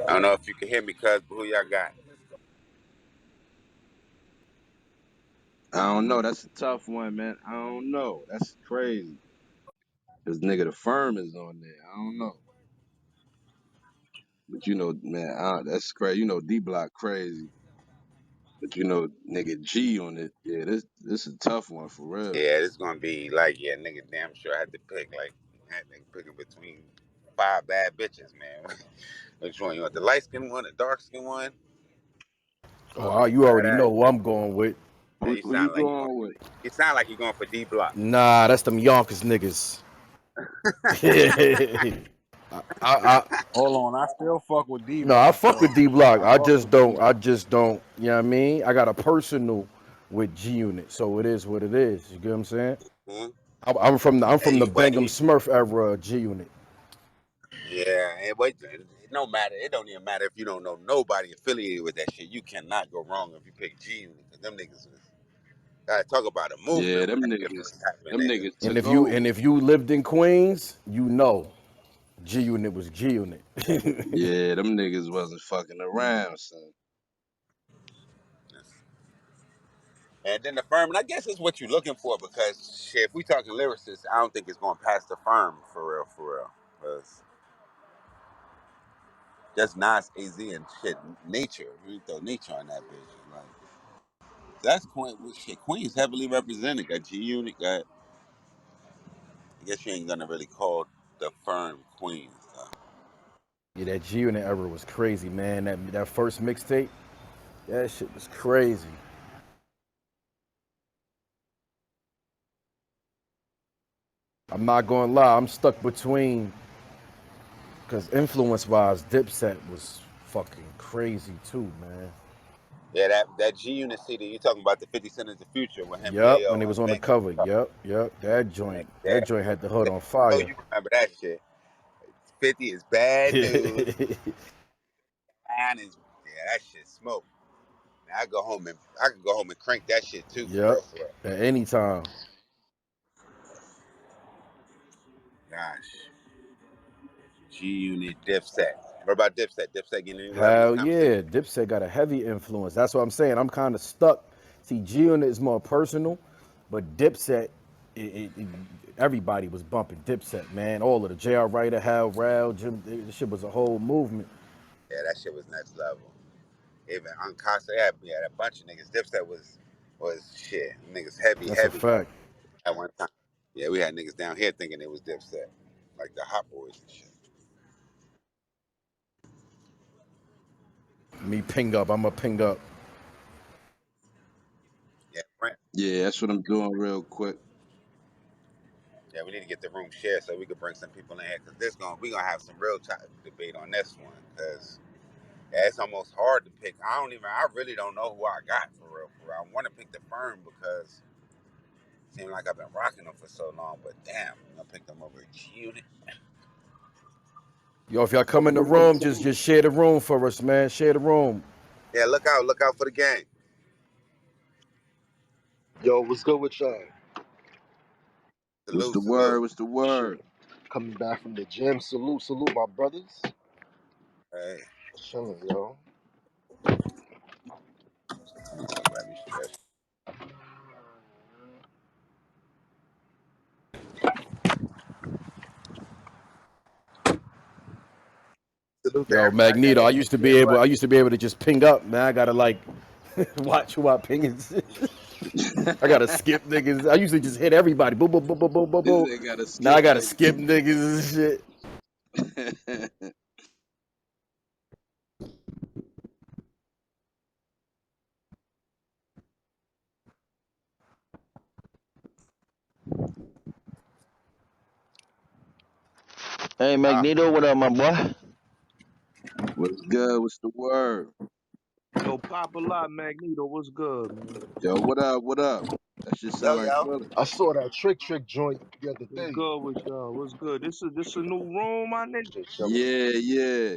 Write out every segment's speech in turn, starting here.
I don't know if you can hear me, cuz, but who y'all got? I don't know. That's a tough one, man. I don't know. That's crazy. This nigga the firm is on there. I don't know. But you know, man, that's crazy. You know, D Block crazy. But you know, nigga G on it. Yeah, this is a tough one for real. Yeah, it's gonna be like, yeah, nigga, damn sure I had to pick, like, I had to pick between 5 bad bitches, man. Which one? You want the light skin one, the dark skin one? Oh, you already know who I'm going with. Man, you Who you sound like going with? you sound like you're going for D Block. Nah, that's them Yonkers niggas. Hold on, I still fuck with D No, I Block fuck with though. D Block. I I fuck just with D don't. I Block. just don't. You know what I mean? I got a personal with G Unit, so it is what it is. You get what I'm saying? Hmm? I'm from the Bangum Anyway, Smurf era G Unit. yeah, and wait, it no matter. It don't even matter if you don't know nobody affiliated with that shit. You cannot go wrong if you pick G Unit, because them niggas gotta talk about a Yeah, movement when them that shit niggas. first happened, Them nigga. niggas And took if you over. lived in Queens, you know G Unit was G Unit. Yeah, them niggas wasn't fucking around, son. And then the firm, and I guess it's what you're looking for, because shit, if we talking lyricists, I don't think it's going past the firm for real, for real. Because just Nas, AZ, and shit, nature. We throw nature on that bitch. Like, that's Queen. Shit, Queen's heavily represented. Got G Unit, got. I guess you ain't gonna really call the firm Queens. Yeah, that G Unit era was crazy, man. That first mixtape, that shit was crazy. I'm not gonna lie, I'm stuck between, because influence-wise, Dipset was fucking crazy too, man. Yeah, that G Unit CD. You talking about the 50 Cent is the Future with him, Yup, when Yayo, it was and on the Bank. cover. Yup. That Yeah, joint, yeah. had the hood on Oh, fire. you remember that shit? 50 is bad news. Mine is, yeah, that shit smoke. I go home and I can go home and crank that shit too, for Yup, real, for real. at any time. Gosh, G Unit, Dipset. What about Dipset? Dipset getting any love in this Hell conversation? yeah, Dipset got a heavy influence. That's what I'm saying. I'm kind of stuck. See, G Unit is more personal, but Dipset, everybody was bumping Dipset, man. All of the J.R. Writer, Rell, Jim, this shit was a whole movement. Yeah, that shit was next level. Even on Kasa, yeah, a bunch of niggas. Dipset was shit. Niggas heavy, That's a heavy fact. at one time. Yeah, we had niggas down here thinking it was Dipset, like the Hot Boys and shit. Me ping up. I'm a ping up. Yeah, Brent. Yeah, that's what I'm doing real quick. Yeah, we need to get the room shared so we could bring some people in here, because we gonna have some real debate on this one, because yeah, it's almost hard to pick. I really don't know who I got for real. For real. I want to pick the firm because it seems like I've been rocking them for so long, but damn, I'm gonna pick them over G Unit. Yo, if y'all come in the room, just share the room for us, man. Share the room. Yeah, look out for the gang. Yo, what's good with y'all? What's Salute, the word? salute. What's the Shit, word? coming back from the gym. Salute, my brothers. Hey, Chilling, yo. let me stretch. Salute to Yo, everybody that Magneto. in here. I What? used to be able to just ping up, man. I gotta like watch who I ping and I gotta skip niggas. I usually just hit everybody. Boom, boom, boom, boom, boom, boom, boom. They gotta Now I skip gotta skip niggas and shit. niggas. Hey Magneto, what up, my boy? What's good? What's the word? Yo, Pop a lot, Magneto. What's good, man? Yo, what up? What up? That shit Yo, sound like yo. Philly. I saw that trick joint the other What's day. good with y'all? What's good? This a new room, my nigga. Shit, chilling. Yeah, yeah.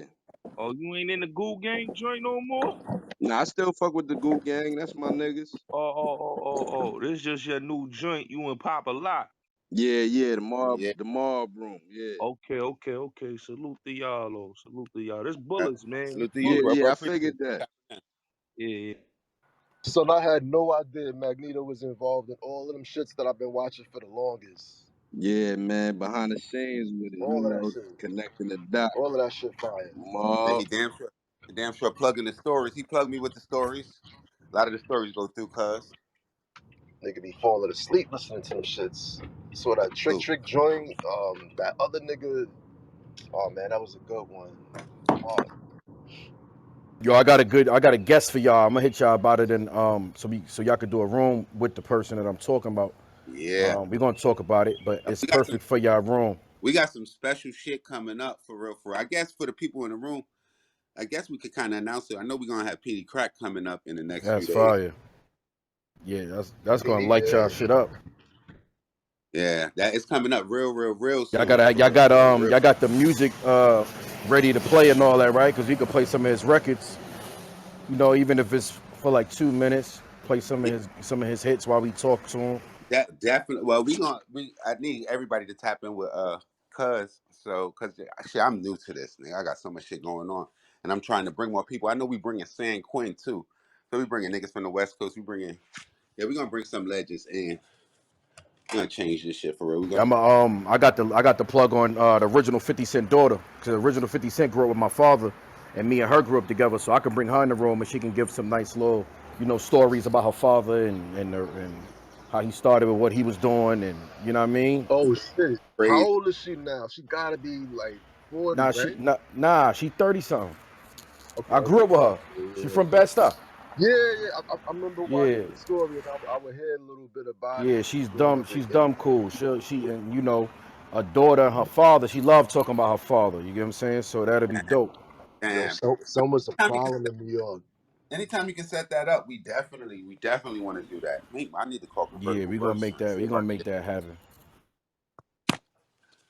Oh, you ain't in the Goo Gang joint no more? Nah, I still fuck with the Goo Gang. That's my niggas. Oh. This just your new joint. You and Pop a lot. Yeah, Yeah. the mob room. Yeah. Okay. Salute to y'all, though. Salute to y'all. This bullets, man. This Salute to you, bullets. bro. I Appreciate figured that. it. Yeah. So I had no idea Magneto was involved in all of them shits that I've been watching for the longest. Yeah, man, behind the scenes with it, All of that shit. connecting the dots. All of that shit fire. Man, Mob. he damn sure plugging the stories. He plugged me with the stories. A lot of the stories go through, cuz. Nigga be falling asleep listening to them shits. So that Salute. trick joint, that other nigga, oh man, that was a good one. Oh, Yo, I got a guest for y'all. I'm gonna hit y'all about it, and so y'all could do a room with the person that I'm talking about. Yeah. We're gonna talk about it, but it's We got some perfect for y'all room. special shit coming up for real. I guess for the people in the room, I guess we could kind of announce it. I know we're gonna have Petey Crack coming up in the next few That's days. fire. Yeah, that's gonna PD, light y'all yeah. shit up. Yeah, that is coming up real Y'all soon. For real, y'all got the music ready to play and all that, right? Because we could play some of his records. You know, even if it's for like 2 minutes, play some of his hits while we talk to him. That definitely. Well, I need everybody to tap in with cuz cuz shit, I'm new to this, nigga. I got so much shit going on, and I'm trying to bring more people. I know we bringing San Quinn too, so we bringing niggas from the West Coast. We gonna bring some legends and we gonna change this shit for real. We gonna I got the plug on the original 50 Cent daughter, because the original 50 Cent grew up with my father, and me and her grew up together, so I can bring her in the room and she can give some nice little, stories about her father and how he started with what he was doing, and you know what I mean. Oh shit. How crazy. old is she now? She gotta be like 40, right? She 30 something. Okay, I grew up with her. She yeah. from Bed-Stuy. Yeah. I remember Yeah, watching the story and I would hear a little bit about it yeah, she's growing dumb. up in She's dumb Gainesville. cool. She and her daughter and her father. She loved talking about her father. You get what I'm saying? So that'll be dope. Yo, Damn. so much a Anytime you can problem in New York. set that up, we definitely want to do that. I need to call Yeah, Convertible we gonna first make and that. see We if I gonna can make get. that happen.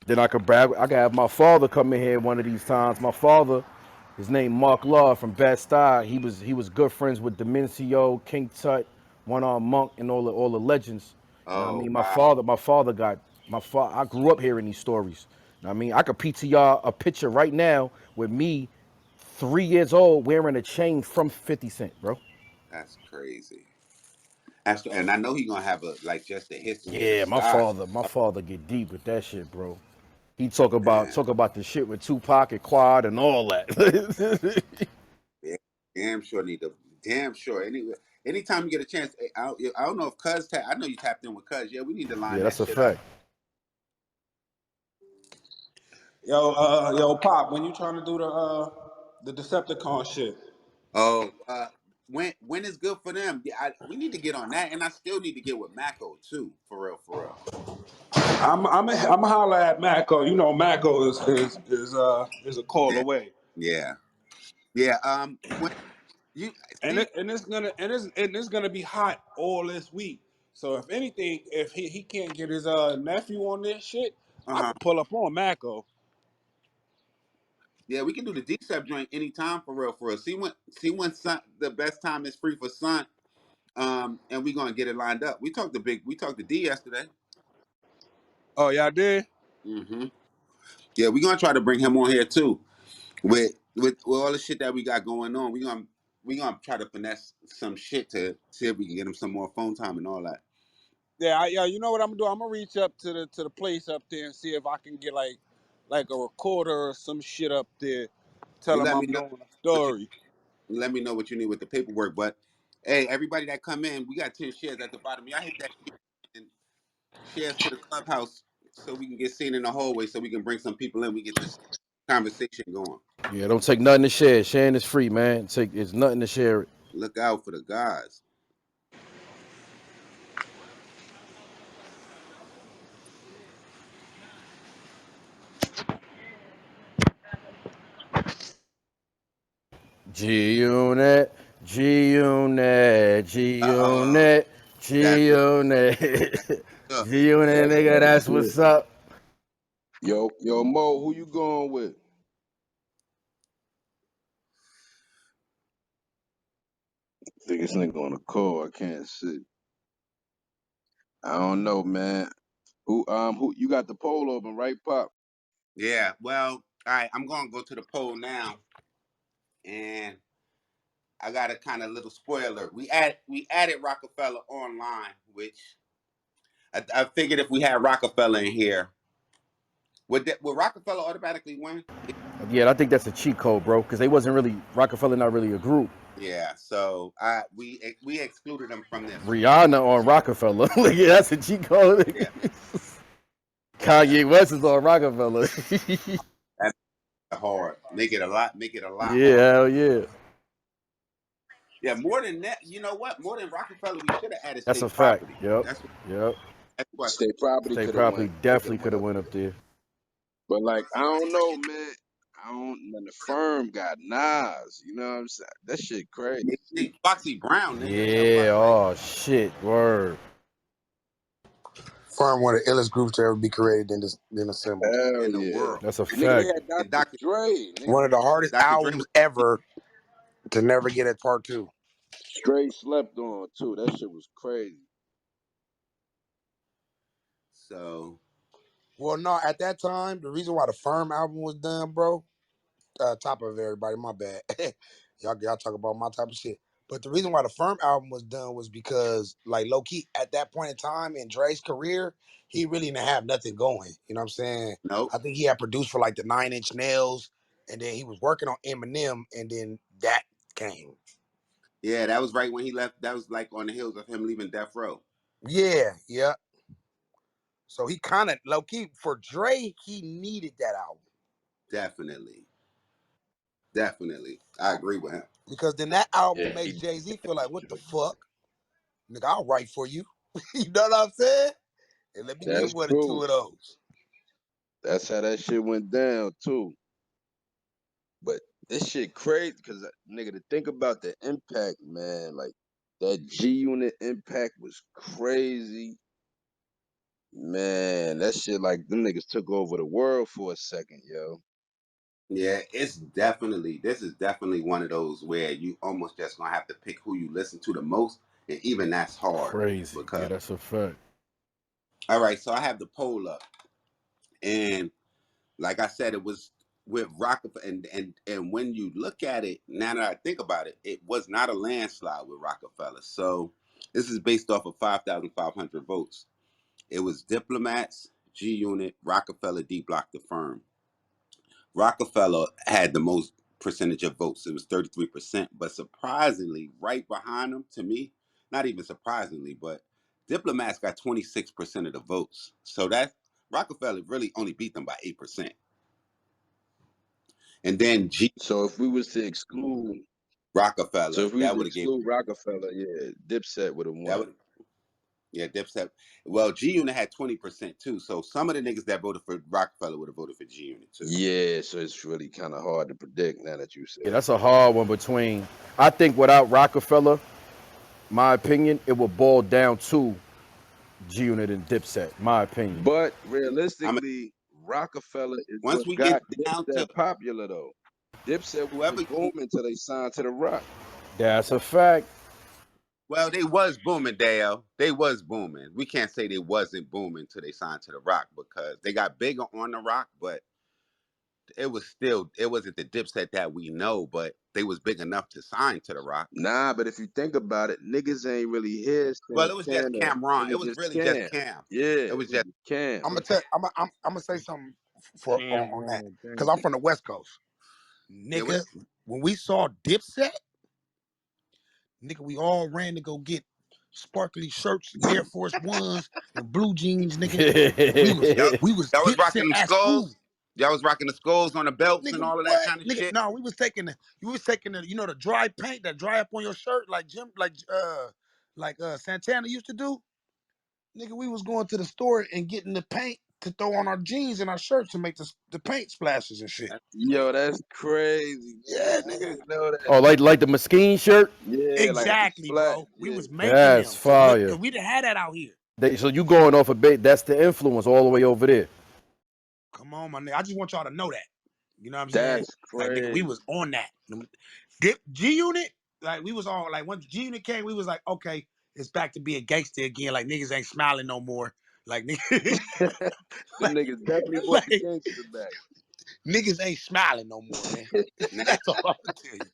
Then I could brag. I could have my father come in here one of these times. My father, his name Mark Law from Bed-Stuy. He was good friends with Demencio, King Tut, One Arm Monk, and all the legends. You know what I Oh mean? wow, I grew up hearing these stories. You know what I mean? I could PTR a picture right now with me, 3 years old, wearing a chain from 50 Cent, bro. that's crazy. And I know he gonna have just the history of the Yeah, my style. father, my father get deep with that shit, bro. He talk about Damn, talk about the shit with Tupac and Quad and all that. yeah, damn sure need to. Damn sure. Anytime you get a chance, I don't know if I know you tapped in with Cuz. Yeah, we need to line Yeah, that that's a shit up. fact. Yo, Pop, when you trying to do the Decepticon shit? Oh, when is good for them? Yeah, we need to get on that, and I still need to get with Mako too, for real, for real. I'm a holler at Mako. You know, Mako is a call Yeah, away, yeah, yeah. When you and see, it's gonna be hot all this week. So if anything, if he can't get his nephew on this shit, uh I huh, could pull up on Mako. yeah, we can do the D-Step joint anytime, for real, for real. See when the best time is free for Sun. And we gonna get it lined up. We talked to D yesterday. Oh, y'all did? Hmm. Yeah, we gonna try to bring him on here too. With all the shit that we got going on, we gonna try to finesse some shit to see if we can get him some more phone time and all that. Yeah, yeah. You know what I'm gonna do? I'm gonna reach up to the place up there and see if I can get like a recorder or some shit up there. Tell You him let I'm me know doing a what you story. let me know what you need with the paperwork. But hey, everybody that come in, we got 10 shares at the bottom. Y'all hit that share and shares to the clubhouse so we can get seen in the hallway so we can bring some people in. We get this conversation going. Yeah, don't take nothing to share. Sharing is free, man. It's nothing to share it. Look out for the guys. G-Unit, G-Unit, Uh-oh. G-Unit, That's what G-Unit. up. G-Unit, That's nigga, that that's shit. what's up. Yo, Mo, who you going with? Think this nigga on the call. I can't see. I don't know, man. Who you got the poll open, right, Pop? Yeah, well, all right, I'm gonna go to the poll now, and I got a kind of little spoiler. We added Rockefeller online, which I figured if we had Rockefeller in here, would Rockefeller automatically win? Yeah, I think that's a cheat code, bro, because they wasn't really Rockefeller, not really a group. Yeah, so we excluded them from this one. Rihanna on Rockefeller, like, yeah, that's a cheat code. Yeah, Kanye West is on Rockefeller. that's hard. Make it a lot Yeah, harder. hell yeah. Yeah, more than that, you know what? More than Rockefeller, we should have added That's a state fact. property. Yep. That's what. State property They could have probably went. definitely could have went up there. But like, I don't know, man. Man, the firm got Nas. You know what I'm saying? That shit crazy. Foxy Brown, nigga. Yeah, Like, oh shit, word. Firm one of the illest groups to ever be created and assembled. Hell in the yeah. world. That's a Nigga, they fact. had And Dr. Dre. Nigga, One of the hardest Dr. Dre albums was ever to never get at part two. straight slept on too. That shit was crazy. so. Well, no, at that time, the reason why the Firm album was done, bro, top of everybody, my bad. y'all talk about my type of shit. But the reason why the Firm album was done was because, like, low key, at that point in time in Dre's career, he really didn't have nothing going. You know what I'm saying? Nope. I think he had produced for like the 9 Inch Nails, and then he was working on Eminem, and then that came. Yeah, that was right when he left. That was like on the heels of him leaving Death Row. Yeah. So he kind of low key for Dre, he needed that album. Definitely. I agree with him. Because then that album Yeah, made Jay-Z feel like, what the fuck? Nigga, I'll write for you. You know what I'm saying? And let me get that's one or two true. of those. That's how that shit went down too. But this shit crazy because nigga, to think about the impact, man, like that G Unit impact was crazy. Man, that shit like them niggas took over the world for a second, yo. Yeah, this is definitely one of those where you almost just gonna have to pick who you listen to the most, and even that's hard Crazy. Yeah, because. that's a fact. All right, so I have the poll up, and like I said, it was with Rockefeller, and when you look at it now that I think about it, it was not a landslide with Rockefeller. So this is based off of 5,500 votes. It was Diplomats, G Unit, Rockefeller, D Block, the Firm. Rockefeller had the most percentage of votes. It was 33%, but surprisingly, right behind him, to me, not even surprisingly, but Diplomats got 26% of the votes. So that Rockefeller really only beat them by 8%. And then So if we was to exclude Rockefeller, that would have gave Rockefeller, yeah, Dipset would have that won. would yeah, Dipset. Well, G Unit had 20% too. So some of the niggas that voted for Rockefeller would have voted for G Unit too. Yeah, so it's really kind of hard to predict now that you Yeah, say that's a hard one between. I think without Rockefeller, my opinion, it would boil down to G Unit and Dipset. My opinion. But I mean, realistically, Rockefeller is once what we got get down to Dipset popular though. Dipset whoever wasn't you booming until they signed to the Rock. That's a fact. well, they was booming, Dale. They was booming. We can't say they wasn't booming till they signed to the Rock because they got bigger on the Rock, but it wasn't the Dipset that we know, but they was big enough to sign to the Rock. Nah, but if you think about it, niggas ain't really hear Well, it was just Santana. Cameron. It It was was just really just Cam. Cam. Yeah, It it was was just just Cam. I'm gonna say something on that. Cameron, Cause I'm from the West Coast. it Nigga, was when we saw Dipset, nigga, we all ran to go get sparkly shirts, Air Force Ones, and blue jeans, nigga. y'all, We was y'all was Dipset rocking them at school. skulls. Y'all was rocking the skulls on the belts and Nigga, all of that what? kind of Nigga, shit. no, we was taking the, you know, the dry paint that dry up on your shirt like Santana used to do. Nigga, we was going to the store and getting the paint to throw on our jeans and our shirts to make the paint splashes and shit. That's Yo, that's crazy, man. Yeah, I nigga. didn't know that. Oh, like the Mesquite shirt? Yeah, like the Exactly, splat. bro. We Yeah. was making That's them. So look, fire. cause we didn't have that out here. So you going off a bit, that's the influence all the way over there. Come on, my nigga. I just want y'all to know that. You know what I'm saying? That's Like, nigga, we crazy. was on that. G Unit, we was all like, when G Unit came, we was like, okay, it's back to being gangster again. Like niggas ain't smiling no more. Like niggas, The niggas definitely brought the like gangster back. niggas ain't smiling no more, man. Now, That's all I'm gonna tell you.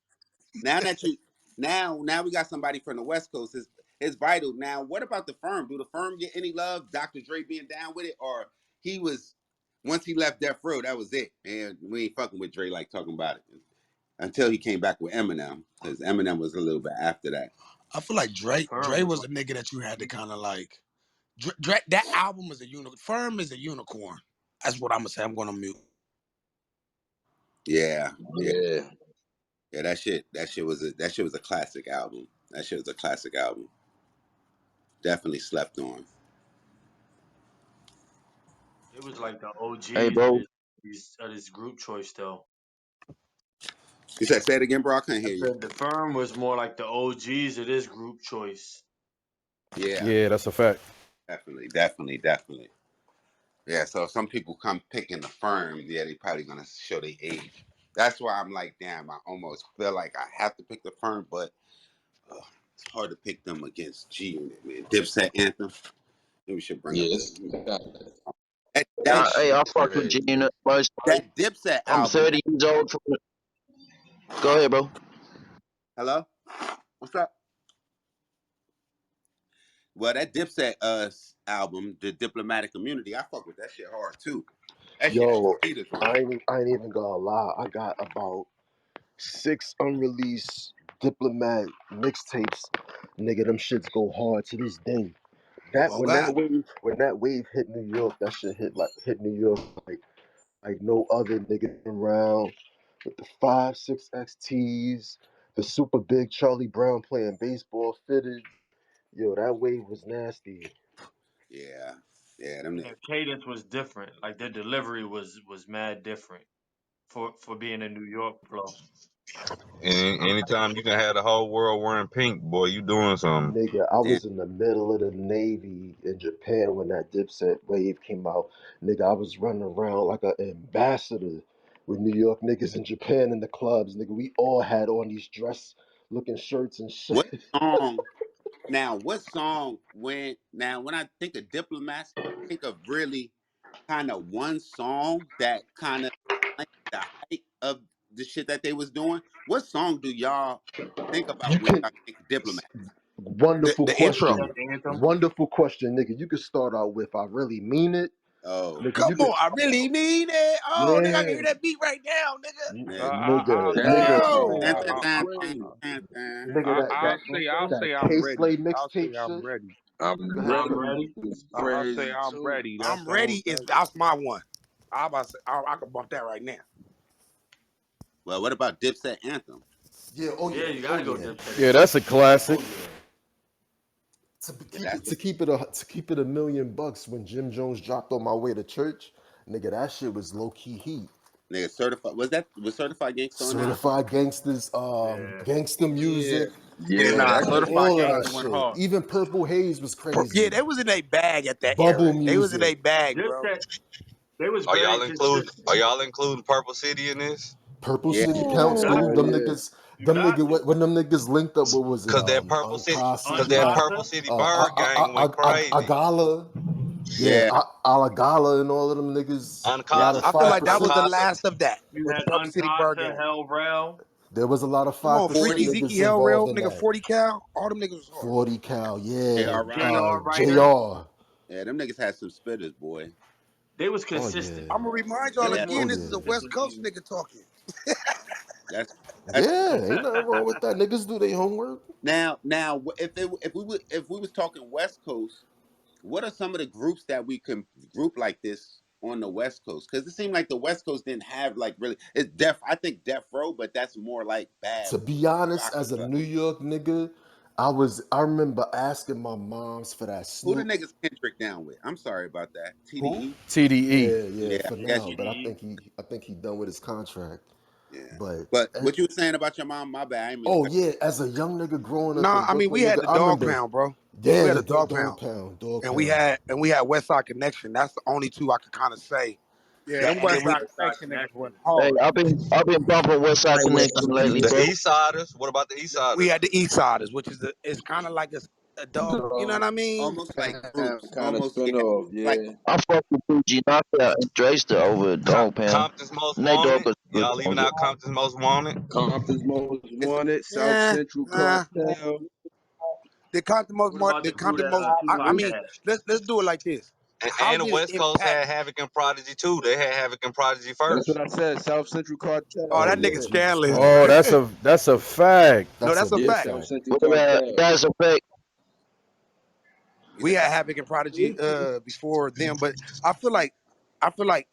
now that you now we got somebody from the West Coast. It's vital. Now, what about the firm? Do the firm get any love? Dr. Dre being down with it, or he was once he left Death Row, that was it, and we ain't fucking with Dre like talking about it until he came back with Eminem, because Eminem was a little bit after that. I feel like Dre Firm was the nigga that you had to kind of like. Dre, that album is a unicorn. Firm is a unicorn. That's what I'm gonna say. I'm gonna mute. Yeah. Yeah. Yeah, that shit was a classic album. That shit was a classic album. Definitely slept on. It was like the OGs Hey, bro. of this group choice though. You said say it again, bro. I couldn't I hear you. said the firm was more like the OGs of this group choice. Yeah, Yeah, that's a fact. definitely. Yeah, so if some people come picking the firm, yeah, they probably gonna show their age. That's why I'm like, damn, I almost feel like I have to pick the firm, but it's hard to pick them against G Unit, man. Dipset Anthem. Maybe we should bring up Yes. Hey, I fuck with Crazy. G-Unit. that Dipset I'm album. 30 years old. Go ahead, bro. Hello, what's up? Well, that Dipset album, the Diplomatic Community, I fuck with that shit hard too. That shit had Yo, haters on I it. ain't even gonna lie. I got about 6 unreleased Diplomat mixtapes. Nigga, them shits go hard to this day. That Oh God. when that wave hit New York, that shit hit New York like no other nigga around. With the 5.6 XTs, the super big Charlie Brown playing baseball fitted. Yo, that wave was nasty. Yeah, them And niggas. cadence was different. Like their delivery was mad different for being a New York flow. And anytime you can have the whole world wearing pink, boy, you doing something. Nigga, I Damn. was in the middle of the Navy in Japan when that Dipset wave came out. Nigga, I was running around like an ambassador with New York niggas in Japan in the clubs. Nigga, we all had on these dress looking shirts and shit. What song? Now, what song? When I think of Diplomats, I think of really kind of one song that kind of like the height of the shit that they was doing. What song do y'all think about You when can y'all think Diplomats? wonderful The intro. question. The anthem. Wonderful question, nigga. You could start out with I really mean it. Oh, Nigga, Come you could on, I really mean it. Oh, nigga, I can yeah. hear that beat right now, nigga. yeah. I'll Nigga, say nigga, Oh, That's crazy. nigga, I'll that say I'm K-Slay ready. I'll say mixtape I'm shit. ready. I'm Go ahead, ready. I'm Philly. ready. It's I'll say crazy I'm too. ready. That's I'm the whole ready. thing. That's my one. I about to say, I can bump that right now. Well, what about Dipset Anthem? Yeah, Yeah, you gotta go Dipset Yeah, anthem. that's a classic. Oh yeah. Yeah, that's To keep it $1,000,000 when Jim Jones dropped On My Way to Church, nigga, that shit was low key heat. nigga certified. Was Certified Gangsta on that? Certified Gangsters, Yeah. gangster Yeah, music, Yeah, Yeah, nah, that shit was certified all of fire. that gangster went shit. hard. Even Purple Haze was Yeah, crazy. they was in a bag at that Bubble era. They was in music. a bag, bro. Dipset, they was Are very y'all consistent. including Purple City in this? Purple yeah. City You counts got too. Hell to. Them yeah. niggas, You got to. when them niggas linked up, what was it? Cause that Purple City, Uncasa, cause that nah, Purple Uncasa. City Bird gang went crazy. Agala, yeah, Yeah. Alagala and all of them niggas. A lot of Uncasa, I feel like that was the 5%. Uncasa, last of that. You Was had Purple City Bird Uncasa, Gang. Rell. There was a lot of Come on, 5% Freaky 40, Zekey, niggas Hell involved Rail, in nigga, that. 40 cal. All them niggas was hard. 40 cal, yeah. J.R Writer. J.R Writer. JR. Yeah, them niggas had some spitters, boy. They was Oh consistent. yeah. I'm gonna remind Yeah, y'all they had Oh again. some. This is a yeah. West Consistent Coast music. nigga talking. That's that's Yeah, ain't nothing wrong with that. Niggas do their homework. now. If we was talking West Coast, what are some of the groups that we can group like this on the West Coast? Because it seemed like the West Coast didn't have like really. It's I think Death Row, but that's more like bad To be honest, rocker as a club. New York nigga, I remember asking my moms for that Who the Snoop. niggas Kendrick down with? I'm sorry about that. Who? TDE. TDE. Yeah, Yeah, for I guess now. you. But TDE. I think he done with his contract. Yeah, But but what you were saying about your mom? My bad. I didn't mean to oh cut. yeah, as a young nigga growing up Nah, in I mean we Brooklyn, had nigga, the I dog remember. pound, bro. Yeah, We had the a dog dog pound, pound, dog and pound. we had West Side Connection. That's the only two I could kind of say Yeah, That them nigga West Side West Side Connection niggas Connection. went Hey, hard. I've been bumping West Side Like West Connection Side lately, The bro. Connection. East Siders. What about the East We Siders? had the East Siders, which is it's kind of like a dog. You know what I mean? Almost like groups. Kind of Almost spin yeah. off, Like yeah. I fuck with PG Knockout and Drayster over Dog Pound. Compton's Most Nate Dogg Wanted. is good Y'all leaving soldier. out Compton's Most Wanted. Compton's Most it's Wanted, South Yeah, Central nah. Cartel. They Compton most What more. about They the crew Compton that most. I Tupac mean, had? let's do it like this. How And the did it West Coast impact? had Havoc and Prodigy too. They had Havoc and Prodigy That's what first. I said. South Central Oh, Cartel. Oh that yeah, nigga Yeah, Jesus scandalous. Christ. Oh, that's a fact. No, That's a that's a yeah, big fact. South fact. Central Well, Cartel. that's a fact. We had Havoc and Prodigy before them, but I feel like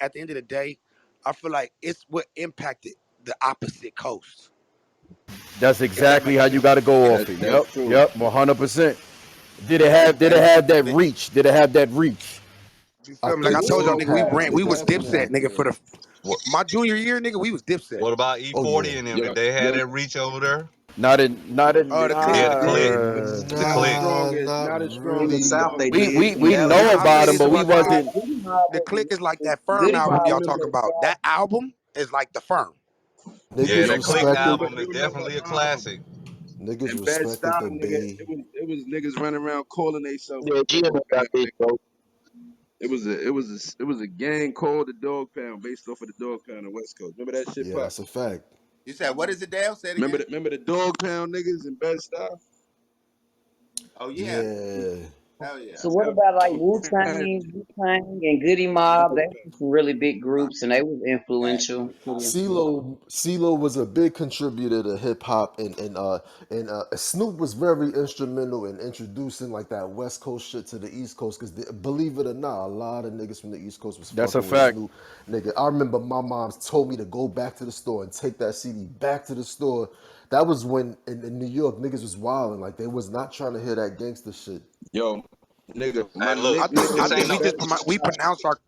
at the end of the day, I feel like it's what impacted the opposite coast. That's If that exactly makes how you sense. got to go off That's it. that's Yep, true. yep, 100%. Did it that's have that it. reach? Did it have that reach? You I feel me? Like think I told y'all, so. nigga, It we was definitely Dipset, nigga, did. for the What my junior year, nigga. We was Dipset. What about Oh yeah. E40 and them? Yo, Did they had yo, that reach over there? Not in The click Yeah, was the dead. click. but The not as click. strong Nah, as not not as strong In the as really. South, they we did. In we Nah, know Dallas, I'll tell about you him, this but we about Goody Click. wasn't. Mob The click is like that firm Goody album I Mob y'all was remember. talking the about. guy. That album is like the firm. Yeah, Niggas Yo, that Pop, click respected album is you remember definitely a classic. niggas in Bed respected Stuy, the nigga, Bay. it was niggas running around calling themselves Yeah, the G Dog got Pound, this, nigga. bro. It was a gang called the Dog Pound based off of the Dog Pound in West Coast. Remember that shit, Yeah, Pop? that's a fact. You said what is it, Dale? Say it again. Remember the Dog Pound niggas in Bed Stuy? Oh yeah. Yeah. Hell yeah. So what about like Wu Dog Tang, and Goody Mob? They were some really big groups, and they was Exactly. influential. Pretty influential. CeeLo was a big contributor to hip hop, and Snoop was very instrumental in introducing like that West Coast shit to the East Coast. Because believe it or not, a lot of niggas from the East Coast was That's a fucking with fact. Snoop. Nigga, I remember my mom told me to go back to the store and take that CD back to the store. That was when in New York niggas was wilding, like they was not trying to hear that gangster shit. Yo, nigga, my Hey, look, I think niggas I this think ain't in no. we Bed just we Stuy. pronounced our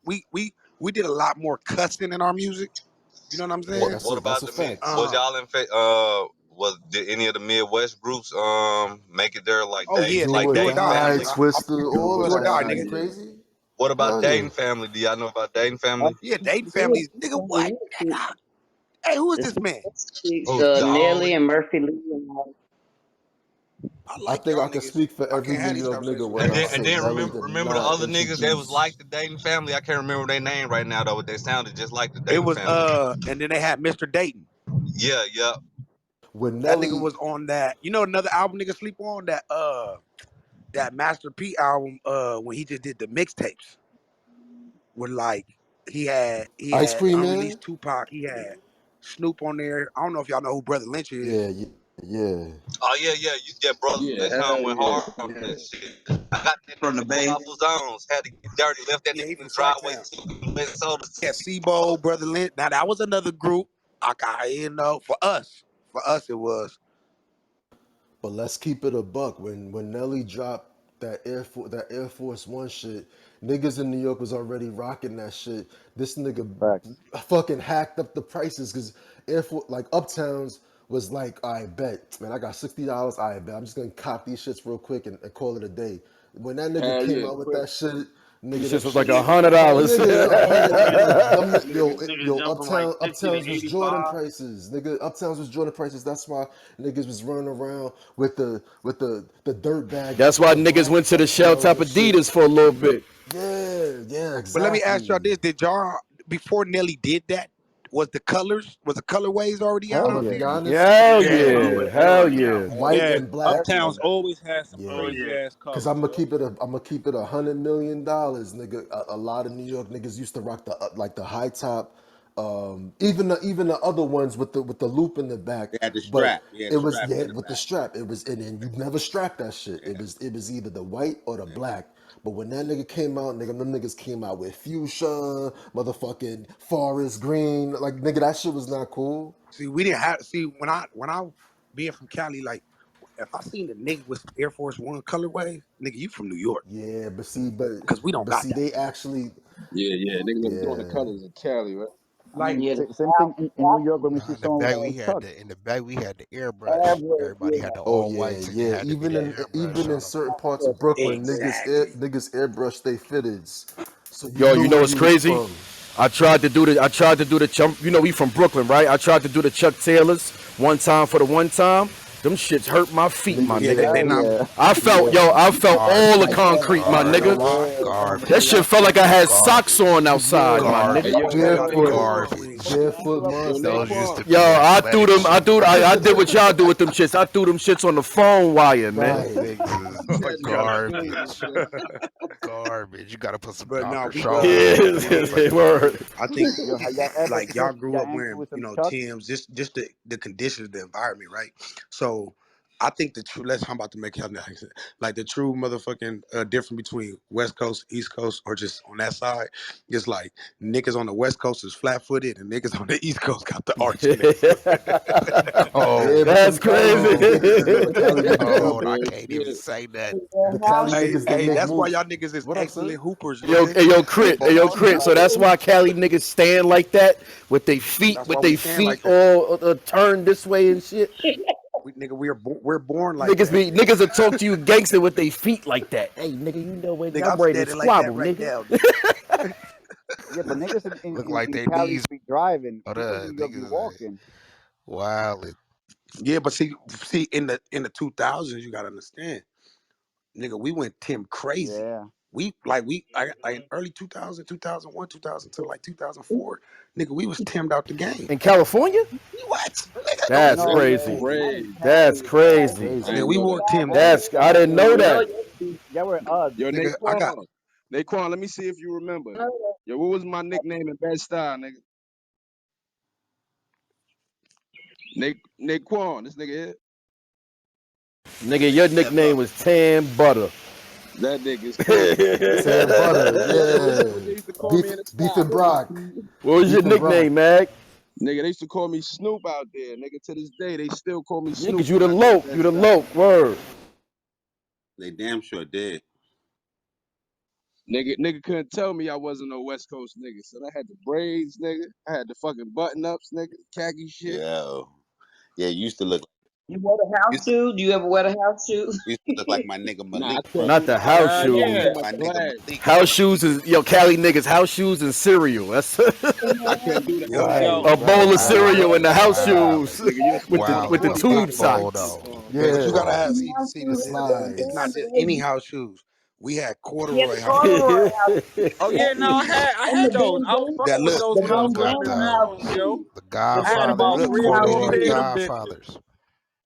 we did a lot more cussing in our music. You know what I'm What saying? What That's about a the mid? fact. Was y'all in? Was did any of the Midwest groups make it there like Oh yeah, nigga, like Do or do or Dayton die, die, nigga. Family? Twister, all of Do or that die, shit. Die, You nigga. yeah. crazy? What about Hell yeah. Dayton Family? Do y'all know about Dayton Oh, Family? Yeah, Dayton yeah, families, nigga. What? Nigga? Hey, who is the this man? Chicks, Who the Nelly only? and Murphy Lee, and all. I I like think I y'all could niggas. speak for I every can't New have these York nigga conversations with when I y'all. And say then Nelly did remember the not other niggas that was like introduce. the Dayton Family. I can't remember their name right now though, but they sounded just like the It Dayton was Family. and then they had Mr. Dayton. Yeah, yeah. When That nigga Nelly, was on that. You know another album nigga sleep on that Master P album when he just did the mixtapes with like he Ice had Cream Man? unreleased Tupac, he had Snoop on there. I don't know if y'all know who Brother Lynch is. Yeah, yeah. Oh yeah, yeah. Yeah, brother. Yeah, That hell song went yeah. hard on that shit. I got that From the nigga pull Bay. off his zones. Had to get dirty. Left that Yeah, he nigga in from the Sac driveway. Town. Went soda. Yeah, Sebo, Brother Lynch. Now that was another group. You know, for us it was. But let's keep it a buck. When Nelly dropped that Air Force One shit, niggas in New York was already rocking that shit. This nigga Facts. fucking hacked up the prices because Air Force like Uptowns was like, I bet, man, I got $60. I bet I'm just gonna cop these shits real quick and call it a day. When that nigga Hell came yeah, out with quick. that shit, This nigga, shit them was like shits, $100. nigga, Niggas, niggas yo, jumped from like 50 to Uptowns was Jordan 85. prices, nigga. Uptowns was Jordan prices. That's why niggas was running around with the dirt bag That's with why the niggas black went to the shell shells top and shit. Adidas for a little bit. Yeah, But let me ask y'all exactly. this: did y'all before Nelly did that? Was the colorways already out Hell I'ma out yeah. be there? honest, Hell Yeah, Yeah, yeah. always, Hell already yeah. out. white yeah. and black. Uptowns always had some Oh Yeah. crazy yeah. ass Cause colors, I'm gonna yo. keep it. I'm gonna keep it $100 million, nigga. A lot of New York niggas used to rock like the high top, even the other ones with the loop in the back. They had the But strap. Yeah, it the was strap yeah in the with the back. strap. It was and you never strapped that shit. Yeah, It was either the white or the yeah. black. But when that nigga came out, nigga, them niggas came out with fuchsia, motherfucking forest green. Like nigga, that shit was not cool. See, we didn't have. See, when I being from Cali, like if I seen a nigga with some Air Force One colorway, nigga, you from New York? Yeah, Because we don't but got see, that. they actually Yeah. Niggas was doing the yeah. colors in Cali, right? I mean, Like, yeah, Same thing in New York when we Nah, see in the songs back like we had Tuck. the airbrush. average, Everybody had yeah. the Oh all yeah, whites, and it yeah. had to be the airbrush Even in on them. certain parts of Brooklyn, exactly. niggas airbrush they fitteds, so you Yo, knew you know where what's you was crazy? from. I tried to do the jump. You know, we from Brooklyn, right? I tried to do the Chuck Taylors one time for the one time. Them shits hurt my feet, my Niggas Yeah, nigga. they mad. not. Yeah. I felt all the Garbage. concrete, my I ain't gonna nigga. lie. Garbage. That Garbage. shit felt like I had socks Garbage. on outside, my Yeah, Hey, nigga. Garbage. I'm yo, gonna tell y'all niggas barefoot, one thing. barefoot yo, Those monster. used Naquan. to Yo, be athletic I shoes. did what y'all do with them shits. I threw them shits on the phone wire, man. Them Right. things is He had to drop the game, garbage. son. Garbage. You gotta put some But no, Dr. we Scholl go. on Yeah, them they motherfuckers. were. I think Yo, have y'all ever like y'all broke grew your up ankle wearing, with some Chucks? Tim's, just the conditions, the environment, right? So I think the true. I'm about to make y'all know, like the true motherfucking difference between West Coast, East Coast, or just on that side is like niggas on the West Coast is flat footed and niggas on the East Coast got the arch in their foot. Yeah, Cold. but them That's Cali niggas, Cold. them Cali niggas, Cold. I they, can't even Yeah. say nothing. the Cali Hey, niggas, they make that's why y'all moves. niggas is What up, son? excellent hoopers, Yo, nigga. hey, yo, crit, hey, yo, Oh, crit. So that's why Cali niggas stand like that with their feet, That's why we stand like that. all turned this way and shit. We're born like that. Niggas will talk to you gangster with their feet like that. Hey, nigga, you know what? Nigga, I'm I'm ready to standing like that squabble, right nigga. now, nigga. yeah, but niggas Look like in they Cali knees. be driving. Oh, People in the New York be niggas walking. wild. Yeah, but see, in the 2000s, you gotta understand, nigga, we went Tim crazy. Yeah. I in early 2000, 2001, 2000 to like 2004, nigga, we was Timmed out the game. In California? What, nigga? No, That's No, crazy. no, not in Crazy. That's Cali. That's crazy. I crazy. nigga, ain't we know wore that. Tim's Cali, I didn't know Cali. that. Y'all were Uggs. Yo, nigga. I got Naquan, let me see if you remember. Yo, what was my nickname in Bed Style, nigga? Naquan, this nigga here. Nigga, your nickname was Tan Butter. That nigga's stupid. Tan butter, What they yeah. used to call me in the Beef style. and Brock. What was your Beef and Brock. nickname, Mag? Nigga, they used to call me Snoop out there. Nigga, to this day, they still call me Yeah, Snoop cause you when the I go to lope. Bed You the Style. lope. Word. They damn sure did. Nigga couldn't tell me I wasn't no West Coast nigga. So I had the braids, nigga. I had the fucking button ups, nigga. Khaki shit. Yo, yeah, you used to look. You wear the house Used to, shoes? Do you ever wear the house shoes? used to look like my nigga Nah, I Malik, turned bro. Not in the my house You look shoes. like in Yeah. my my nigga class. Malik, House bro. shoes is Cali niggas. House shoes and cereal. That's I couldn't do the yo, house Right, shit. a bowl of right. cereal and the house Wow. shoes Nigga, you a with smart Wow the with the motherfucker. tube boot bowl socks. though. but you Yeah, gotta Pause. have see the it's not slides. just any house shoes. We had Yeah, the corduroy house shoes corduroy house Oh yeah, no, I and had the those. I was that fucking with look, those the Still got bandana motherfucking house Jones, those. shoes. yo. The The I had about Godfathers. look, bandana three or house four corduroy. Corleone shoes. pairs of them bitches. Godfathers.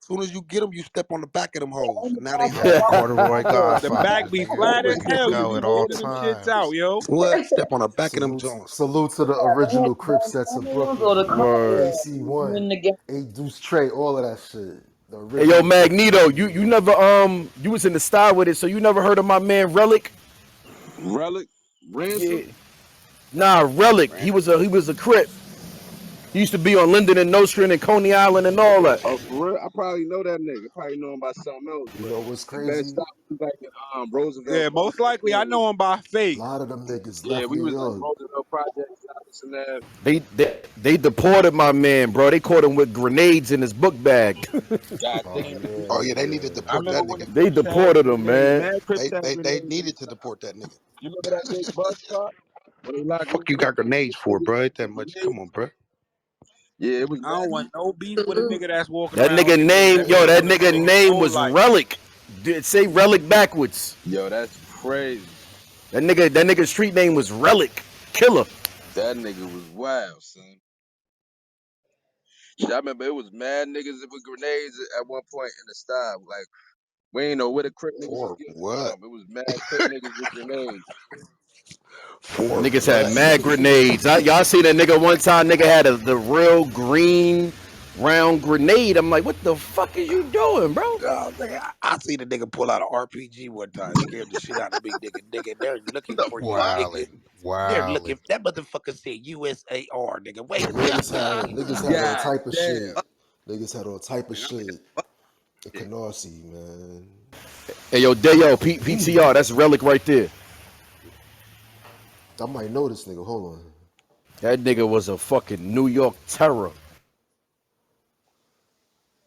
As soon as you get them, you step on the back of them hoes, And the and now they top hard. fall off the Corduroy back of The back Godfathers, be nigga. flat as Always Ready to kept hell. them You go be at all rolling ingrated. them shits out, times. yo. What? Step on the back of them Salute, Jones. salute to the they had original the Crip sets of bandanas or Brooklyn. the Word. you AC1, in the game. A Deuce Trey, all of that shit. The Hey yo, original Crip Magneto, sets. you never you was in the style with it, so you never heard of my man Relic? Relic, Yeah. ransom. Nah, Relic. Ran- He was a Crip. He used to be on Linden and Nostrand and Coney Island and all that. Oh, for real? I probably know that nigga. I probably know him by something else, You but know what's the best crazy? stop was like in Roosevelt Yeah, most likely I Projects. know him by A face. lot of them niggas Yeah, left we New was like York. Roosevelt Projects, this and that. They deported my man, bro. They caught him with grenades in his book bag. God Oh damn. Oh yeah, yeah, they needed to I deport remember that yeah. when nigga. the They Crips had deported him, grenades, man. mad Crips had They grenades in the needed to stop. deport that nigga. You remember that big bus stop? When they locked Fuck niggas you up got grenades for, with bro? Ain't that much? Come on, grenades? bro. Yeah, it was I don't mad. want no beef with a nigga that's walking That around nigga with grenades. name, That nigga that would have nigga saved his name whole was life. Relic. Say Relic backwards. Yo, that's crazy. That nigga street name was Relic Killer. That nigga was wild, son. Shit, I remember it was mad niggas with grenades at one point in the style. Like, we ain't know where the Crip niggas was For getting it what? from. It was mad Crip niggas with grenades. For Niggas had what? mad grenades. Y'all see that nigga one time? Nigga had the real green round grenade. I'm like, what the fuck is you doing, bro? Oh, nigga, I seen a nigga pull out an RPG one time, scared the shit out of me, nigga. Nigga, they're looking The for you, fuck? nigga. Wildin'. They're looking. Wildin'. That motherfucker said USAR, nigga. Wait a minute. Niggas had all God type of shit. damn. Niggas had all type of And I'm like, shit. fuck The shit. Canarsie, man. Hey yo, PTR. That's Relic right there. I might know this nigga. Hold on. That nigga was a fucking New York terror.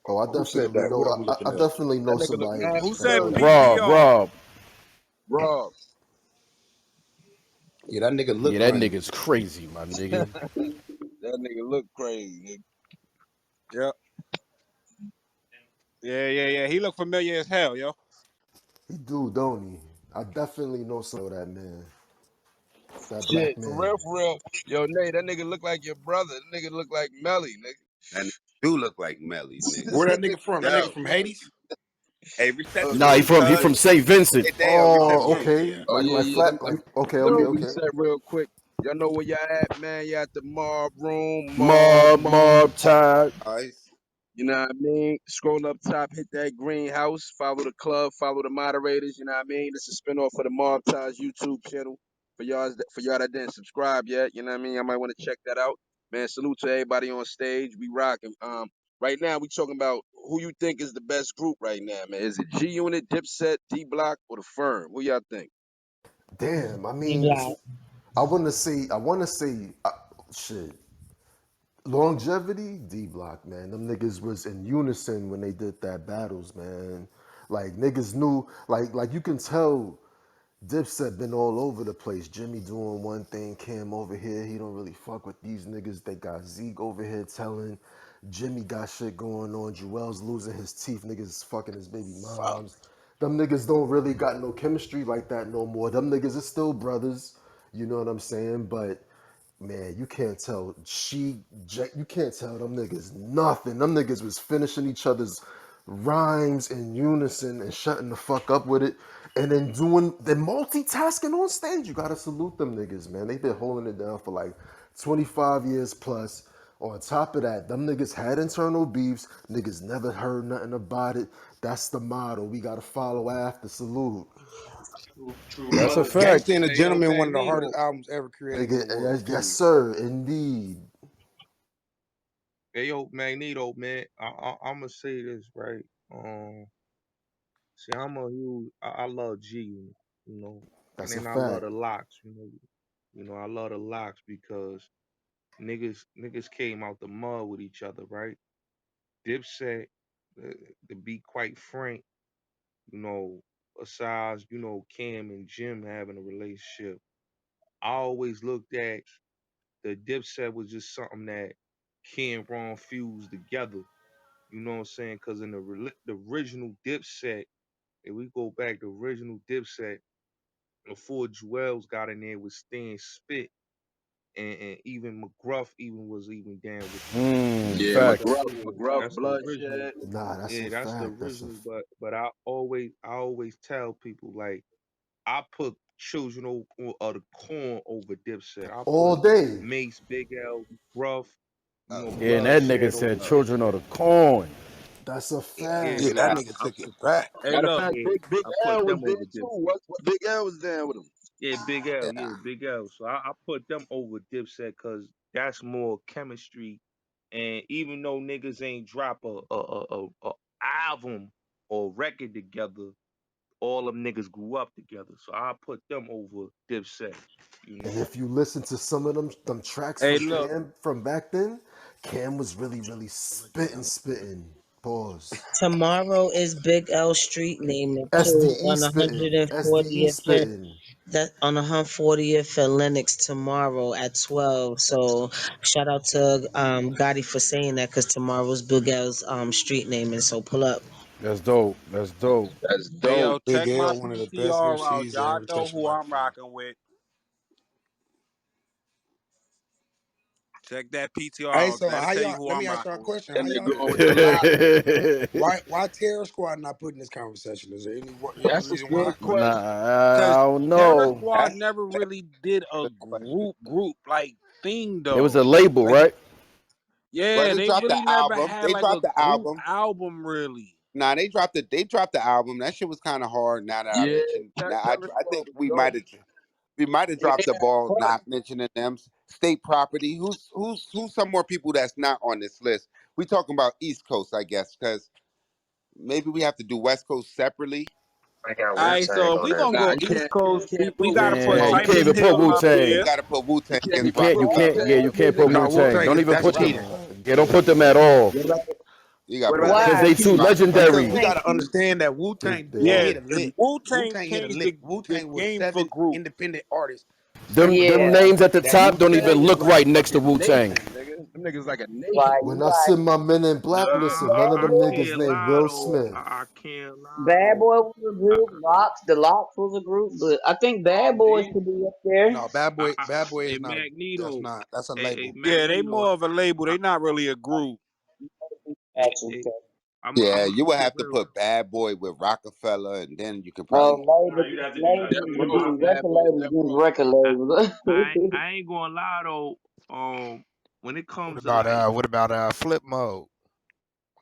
Oh, I Who said definitely that? know. What I'm looking I at? definitely That know nigga look somebody mad Who that said know familiar. that. Rob, PTR? Rob. Rob. Yeah, that nigga look Yeah, that crazy. nigga's crazy, my nigga. That nigga look crazy. Yep. Yeah. He look familiar as hell, yo. He do, don't he? I definitely know some of that man. That Shit, black for man. real, for real. Yo, Nate, that nigga look like your brother. That nigga look like Melly, That nigga do look like Melly, nigga. Where nigga. that nigga from? That nigga Yo, from Hades? hey, reset the Nah, he room, from cuz. St. Vincent. Hey, Dale, reset the Oh, room, okay. King. Oh Like yeah, like yeah. flat. Like okay, Let me okay, okay. reset real quick. Y'all know where y'all at, man. Y'all at the mob room, Mob Tide. Guys, You know what I mean? Scroll up top, hit that green house, follow the club, follow the moderators. You know what I mean? This is a spinoff of the Mob Ties YouTube channel for y'all that didn't subscribe yet. You know what I mean? I might want to check that out. Man, salute to everybody on stage. We rocking. Right now we talking about who you think is the best group right now, man. Is it G Unit, Dipset, D Block, or the Firm? Who y'all think? Damn. I D mean, Block. I want to say. Shit. Longevity, D Block, man. Them niggas was in unison when they did that battles, man. Like niggas knew, like you can tell Dipset been all over the place. Jimmy doing one thing, Cam over here. He don't really fuck with these niggas. They got Zeke over here telling. Jimmy got shit going on. Juelz losing his teeth. Niggas fucking his baby Fuck. moms. Them niggas don't really got no chemistry like that no more. Them niggas is still brothers. You know what I'm saying? But man, you can't tell you can't tell them niggas nothing. Them niggas was finishing each other's rhymes in unison and shutting the fuck up with it. And then the multitasking on stage. You gotta salute them niggas, man. They been holding it down for like 25 years plus. On top of that, them niggas had internal beefs. Niggas never heard nothing about it. That's the motto. We gotta follow after salute. True That's a love. fact. Gangsta and the Hey yo, Gentleman, one of the Magneto. hardest albums ever created in the Nigga, world. yes, Period. sir, indeed. Hey, yo, Magneto, man. I'm gonna say this right. See, I'm a huge. I love G, you know, and That's a then I love fact. the Locks, you know. I love the Locks because niggas came out the mud with each other, right? Dipset, uh, to be quite frank, you know, besides Cam and Jim having a relationship, I always looked at the Dipset was just something that Ken Ron fused together. You know what I'm saying? Because in the original Dipset, if we go back, the original Dipset before Juelz got in there with Stan Spit and even McGruff even was even down with them. Yeah, That's the Facts. McGruff, that's the original. bloodshed. Nah, that's Yeah, a that's the fact. original. But I always tell people like I put Children of the Corn over Dipset. I All put day. Mace, Big L, Gruff, Yeah, and that nigga Bloodshed over said children of Dipset. the corn. That's a Yeah, Yeah, fact. that yeah. nigga took it back. Hey, Matter of look, fact, yeah, Big I put L was them there over too. Dipset. What Big L was down with him. Yeah, Big L, Yeah. yeah, Big L. So I put them over Dipset because that's more chemistry. And even though niggas ain't drop a album or record together, all them niggas grew up together. So I put them over Dipset. You And know. if you listen to some of them tracks Hey, from look, Cam from back then, Cam was really spitting. Pause. Tomorrow is Big L Street naming too SDE on spitting. SDE 140th spitting. that on 140th and Lennox tomorrow at 12. So shout out to Gotti for saying that because tomorrow's Big L's street naming. So pull up. That's dope. That's dope. That's hey, dope. yo, Big check my L, one of the best PTR out. MCs to Y'all ever know touch the who I'm microphone. rocking with. Check that PTR Hey, out. so That'll how tell you y'all? who Let me I'm ask y'all a rocking with. question. That How nigga y'all? going with the lot. Why Terror Squad not put in this conversation? Is there any That's a reason good why? Nah, question. I Cause don't Terror know. Squad that's never really did a a good question. group like thing It was though. a label, Well, right? well, Yeah, they they dropped the really never album. had They like a dropped the group album. album really. Nah, they dropped the album. That shit was kind of hard. Now that I Yeah, mentioned, now Terror I Squad think was we dope. might have Yeah, dropped the ball but not mentioning them. State Property. Who's some more people that's not on this list? We talking about East Coast, I guess, because maybe we have to do West Coast separately. I got Wu Alright, Tang so if on we that gonna nah, go bitch. East Coast, you we, can't we put gotta Wu put Man, Tang. you can't Cypress even put Hill Wu up We Tang. there. got to put Wu You Tang can't against You even can't. Rocky put You Wu can't. Top. Yeah, Tang you up there, can't put nigga. No, Wu Wu Tang. Tang Don't is even that's put them. cheating. Yeah, don't put them at all. You got to put Cause Why? Wait, they too Rocky Top. because legendary. we got to understand that Wu Tang They did Yeah, are. hit a cause lick. Wu Wu Tang Tang hit a changed lick. Wu the Tang was game for 7 groups. independent artists. Them Yeah, names at the That top don't Wu-Tang even is look like a right next to fucking Wu-Tang. nation, nigga. Them niggas like a like nation. When you I got send my men in black, Nah, listen, none of I them niggas can't named lie Will though. Smith. I can't lie Bad though. Boy was a I, group. L.O.X, the L.O.X was a group, but I think Bad Mobb Boys Deep. could be up there. No, Bad Boy Hey is not. That's Magneto. not. That's a Hey label. Yeah, they Magneto. more of a label. They not really a group. Got Hey, you, hey, Ted. Yeah, I'm gonna you would keep it have to real. put Bad Boy with Rockefeller, and then you could probably. Nah, Label, you'd have to do label like Death would Row Magneto. is be Bad record Boys. label Death against Row. record I, label. I ain't gonna lie though. When it What comes to about like, flip mode?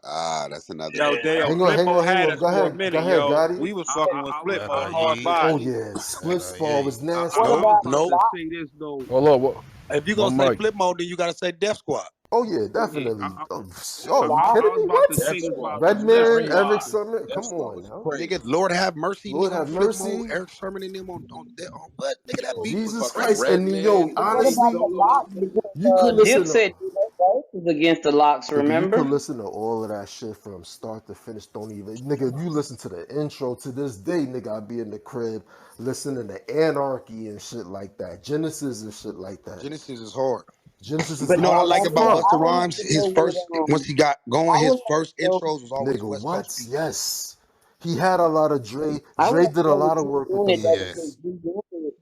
That's another Yo, good one. Dale, Hang on, hang Flipmode on, hang had on. us Go for a ahead, go minute, ahead, yo. Gotti. We was fucking with I was Flipmode Hell about to hard yeah. Oh body. yeah, Hell Spliffball yeah. was What nasty. Nope. about about to Nope. L.O.X? say this though. Hold on, what? If you gonna One say mic. flip mode, then you gotta say Def Squad. Oh yeah, Yeah, definitely. Oh, Yeah, you L.O.X. I kidding was me? about What? to Death say this Squad about was the Death left Redman, crazy. Eric Squad. masters. Summit. Death Come Squad on was now. Nigga, crazy. Lord have mercy, Lord nigga, on have flip mode. mercy. Eric Sherman and them on that. What? Nigga, that Oh, beef was Jesus fucking Christ. crazy. And yo, Redman, What about honestly, the Solo. L.O.X? Because you could listen to Dipset did their verses against the L.O.X, nigga, you could remember? listen to all of that shit from start to finish. Don't even nigga, if you listen to the intro to this day, nigga, I be in the crib listening to Anarchy and shit like that. Genesis and shit like that. Genesis is hard. Genesis is But You know what I hard like as about fuck. Busta I Rhymes? remember His though with first once he got going, I his remember first though intros was always Nigga, West Coast what? beats. Yes. He had a lot of Dre. I Dre remember did a though with lot of G work with Unit them though Yeah. niggas. because G Unit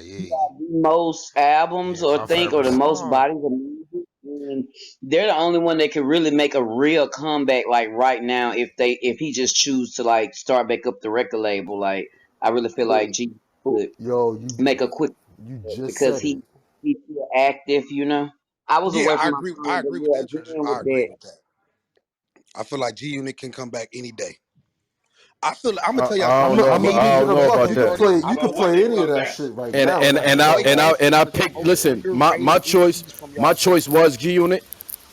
Yeah. got the most albums Yeah, or my think or favorite the most song. bodies of music, and they're the only one that can really make a real comeback like right now if he just choose to like start back up the record label. Like I really feel like G could Yo, make a quick you just because said it. he's still active, you know. I was Yeah, away I from my agree. I phone, but agree with yeah, that, Treasure. agreeing I with agree that. with that. I feel like G Unit can come back any day. I'm gonna tell y'all I I'm don't something. not, know I'm about. not Me, I keeping don't it a know buck. about You could that. majority. play How you could about when play they any of come that back? shit right And now and like and that. I All and y'all I listen and I to some picked. Listen, my overrated choice. EPs from My y'all choice selections. was G Unit,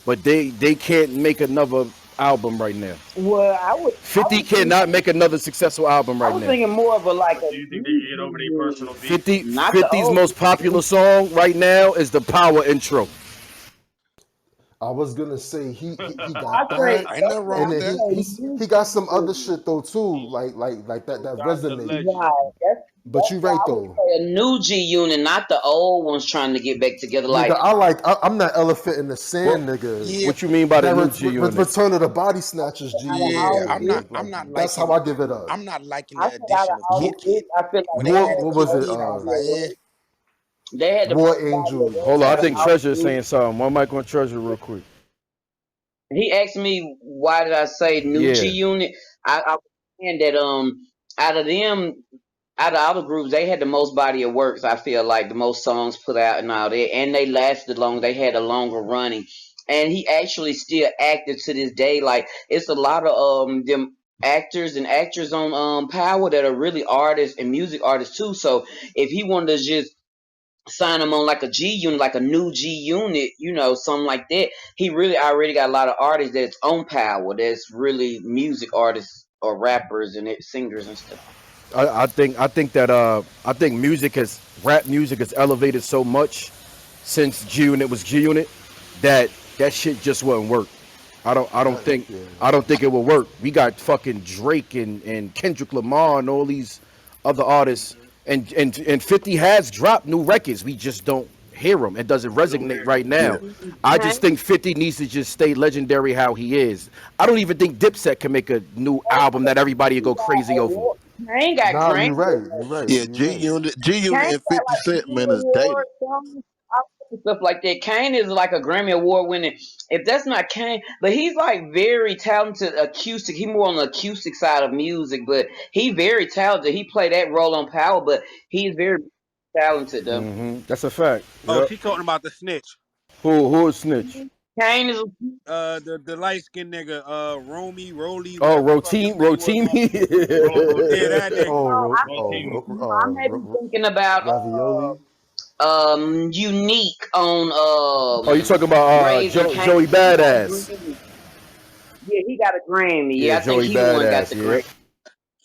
but they can't make another album right now. Well, I 50 was thinking cannot make another successful album I right was now. thinking more of a like But a do you think they new can get over their G-Unit, personal beef? 50 not the fifty's old most popular G-Unit. song right now is the Power intro. I was gonna say he I got say that, Ain't nothing that's wrong and what with then I that. say new he got some other G-Unit. shit though too, like that Dr. resonate. Legend. Right. But That's you why right I would though. say a new G-Unit, not the old ones trying to get back together. Nigga, Like I'm that elephant in the What sand, nigga. Yeah, what you mean by the That new G Unit? Return of the Body Snatchers G out of unit, yeah. all nigga. of this, I'm not That's how liking. I give it up. I'm not liking I the said out of addition of all Kid of More, this, Kid. I feel When like they they more had added what the was Kid it? most Kid, I was body like, of eh. work. They had the More most body of Angels. work Hold on, I out of think all of Treasure's this. saying something. One mic on Treasure real quick. He asked me why did I say new G Yeah. Unit. I was saying that out of them out of all the groups they had the most body of works. I feel like the most songs put out and all that, and they lasted long. They had a longer running, and he actually still active to this day. Like it's a lot of them actors and actors on Power that are really artists and music artists too. So if he wanted to just sign him on like a G unit, like a new G unit, you know, something like that. He really already got a lot of artists that's on Power, that's really music artists or rappers and singers and stuff. I think that I think rap music has elevated so much since G Unit was G Unit that that shit just wouldn't work. I don't think Yeah. I don't think it will work. We got fucking Drake and Kendrick Lamar and all these other artists, and 50 has dropped new records. We just don't hear them. It doesn't We don't resonate hear right it. Yeah. now. I just think Kane, 50 needs to just stay legendary how he is. I don't even think Dipset can make a new album that everybody would go crazy over. Kane got Nah, Grammy you right. You Awards. right. Yeah, You right. G Kane Unit and got 50 like Cent, man, Grammy is dated. Awards, songs, all kinds of stuff like that. Kane is like a Grammy Award winning. If that's not Kane, but he's like very talented acoustic. He more on the acoustic side of music, but he very talented. He played that role on Power, but he's very talented though. That's a fact. Oh, Yep. she talking about the snitch. Who is snitch? Kane is The light skinned nigga, Roly, Oh, whatever the fuck his name was on. Yeah, Rotimi. that nigga. Rotimi. I may be thinking about Ravioli. Unique on Oh, you talking about Raising Kane. Joey He got a Badass? Grammy. Yeah, he got a Grammy. Yeah, Yeah, I think Joey he the one got Badass. the Grammy. Yep.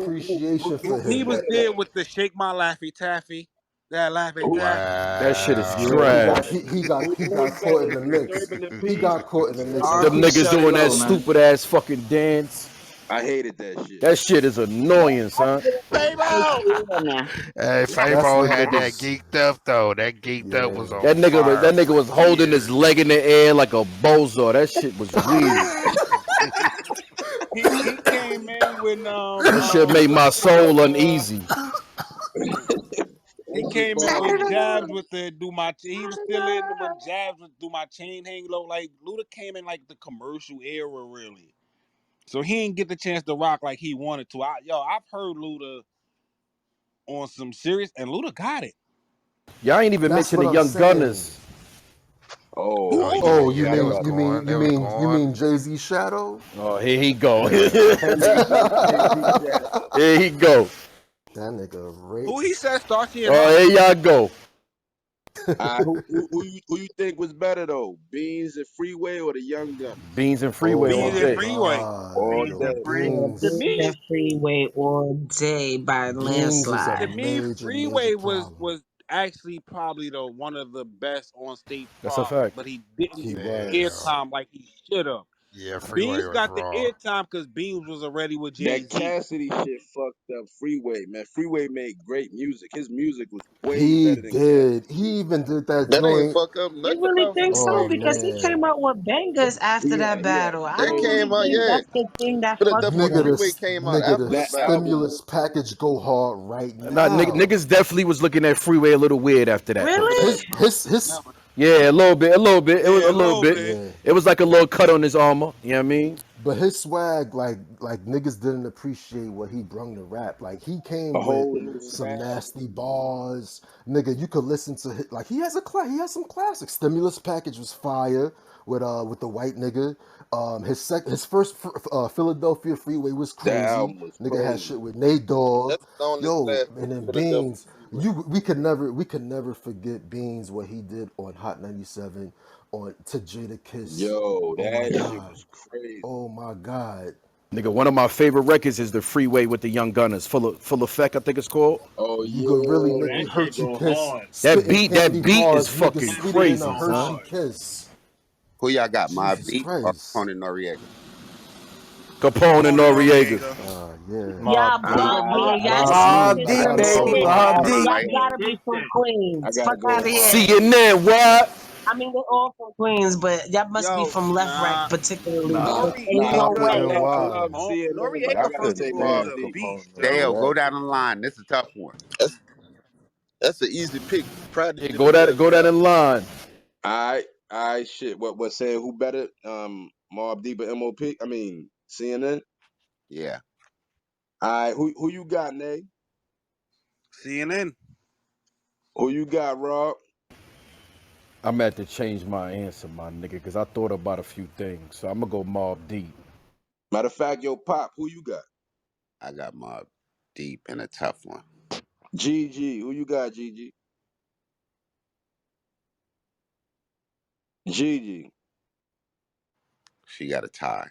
appreciation for He him. was there with the Shake My Laffy Taffy. That laughing Who Jack. That shit is Wow. Yeah, trash. who he got made caught in better, the mix. Disturbing the He Peace? got caught in the mix and Them R.P. niggas Shorty doing that Low, man. stupid ass fucking dance. I hated that shit. That shit is annoying, son. Fabo! Now. Hey, that's Fabo when had that niggas, geeked up though. That geeked up was yeah. on That fire nigga for was holding his years. leg in the air like a bozo. That shit was weird. He came in when That shit made my soul uneasy. he That shit came in when bothered me. Jabs with the do my he was still in when Jabs would do my chain hang low. Like Luda came in like the commercial era really. So he didn't get the chance to rock like he wanted to. I've heard Luda on some serious and Luda got it. Y'all ain't even That's mention what the I'm Young saying. Gunners. Oh, Oh Who? yeah, Oh, you yeah, they mean was shut up. you going. mean They you was mean you going. mean Jay-Z Shadow? Oh, here he go. Jay-Z Shadow. Here he go. That nigga Who raped. he said Starsky and Oh, Hutch? here y'all go. Who you think was better though? Beans and Freeway or the Young Gun? Beans and Freeway Oh all Beans my and day. Freeway. god, All Beans yo, and day. Free. Yeah, To Beans. Beans me, and Freeway all day by Beans is a landslide. To me, major Freeway was problem. was actually probably the one of the best on stage That's a products, fact. but he didn't He get the Yeah, was. airtime like he should have. yeah. Freeway Beans was got the raw. airtime because Beans was already with Jay That Z. Cassidy shit fucked up Freeway, man. Freeway made great music. His music was way He better than did. Cassidy's He music. even did that That ain't joint. fuck up You nothing really about think so? Oh Freeway. Because he came man. out with bangers after that He had battle. I That don't great. really came out, think yeah. that's the thing that But fucked with but Nigga, him. Freeway came out nigga, after the the That battle. album stimulus was package go hard right Nah, now. niggas definitely was looking at Freeway a little weird after that though. Really? His Yeah, a little bit, a little bit. It was Yeah, a a little little bit. bit. yeah. It was like a little cut on his armor. You know what I mean? But his swag, like niggas didn't appreciate what he brung to rap. Like he a came with whole new some style. nasty bars, nigga. You could listen to like he has some classics. Stimulus package was fire with the white nigga. His first Philadelphia Freeway was That crazy. album was Nigga had crazy. shit with Nate Dogg, That's the only yo, classic and then Philadelphia Beans. Freeway. We could never forget Beans what he did on Hot 97 on to Jadakiss. Yo, Oh my that shit god. was crazy. Oh my God. Nigga, one of my favorite records is the Freeway with the Young Gunners. Full effect, I think it's called. Oh You could really yeah, make that me shit hurt you go kiss. hard. That Spitting beat, candy that beat is bars, nigga, fucking That sweeter shit than a crazy, go son. Hershey hard. kiss. Who y'all got, Mobb Jesus Deep or Christ. Capone Noriega? Capone and Capone and Noriega. Noriega. Yeah. Y'all Mob Deep. bugging. I Y'all gotta so go. Mobb I Deep, gotta Dipset go baby, fans. Mobb hard. Deep. Y'all Right. gotta be from I Queens. gotta Fuck go out of hard. here. CNN, what? I mean, they're all from Queens, but y'all must be Yo, from Left Rack nah. particularly Nah, because ain't Nah, no Compton way. I NY. love CNN, but I Noriega gotta from say Couldn't New York is Mob man, a Deep. Capone beast, yo. Dale, go Noriega. down the line. This is a tough one. That's an easy pick. Yeah, Prodigy go the that best go that rapper. in line. I shit. What saying who better? Mob Deep or MOP? I mean CNN. Yeah. Who you got, Nay? CNN. Who you got, Rob? I'm at to change my answer, my nigga, because I thought about a few things. So I'm gonna go Mobb Deep. Matter of fact, yo, Pop, who you got? I got Mobb Deep in a tough one. GG, who you got, GG? GG, She got a tie.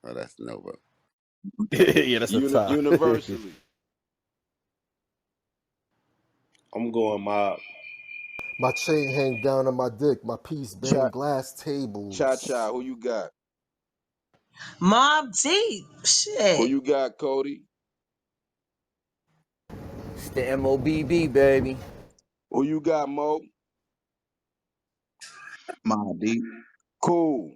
So that's Nova. Yeah, that's a tie. Universally. I'm going Mob. My chain hang down on my dick. My piece bang Cha glass Cha, tables. who you got? Mob Deep. Who Shit. you got, Cody? It's the MOBB, baby. Who you got, Mo? Mobb Deep. Cool.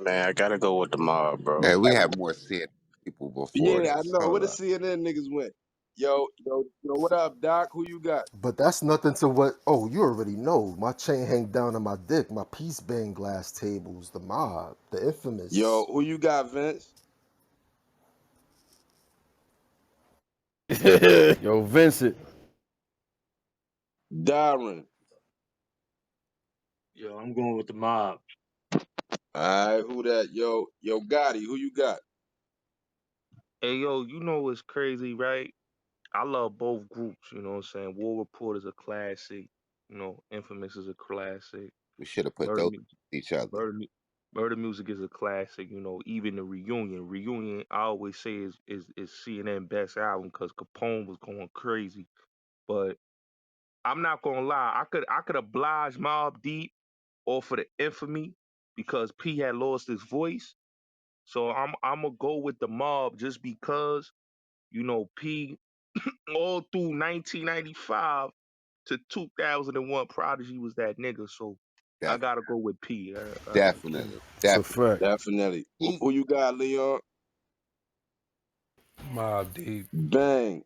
Man, I gotta go with the mob, bro. Hey, we had more CNN people before Yeah, I this. know. Where Hold the up. CNN niggas went? Yo, what up, Doc? Who you got? But that's nothing to what, oh, you already know. My chain hang down on my dick. My piece bang glass tables. The mob. The Yo, infamous. who you got, Vince? Yo, Vincent. Darren. Yo, I'm going with the mob. All right, who that? Yo, Gotti, who you got? Hey yo, you know what's crazy, right? I love both groups, you know what I'm saying? War Report is a classic, Infamous is a classic. We should have put Murder those Me each other. Murder Me Murder Music is a classic, you know. Even the reunion, I always say is CNN best album because Capone was going crazy. But I'm not gonna lie, I could oblige Mobb Deep off of the infamy because P had lost his voice. So I'm gonna go with the Mob just because you know P all through 1995 to 2001, Prodigy was that nigga. So I Definitely, gotta go with P. definitely, It's a definitely. fact. Definitely. He Who you got, Leon? Mobb Deep. Bang.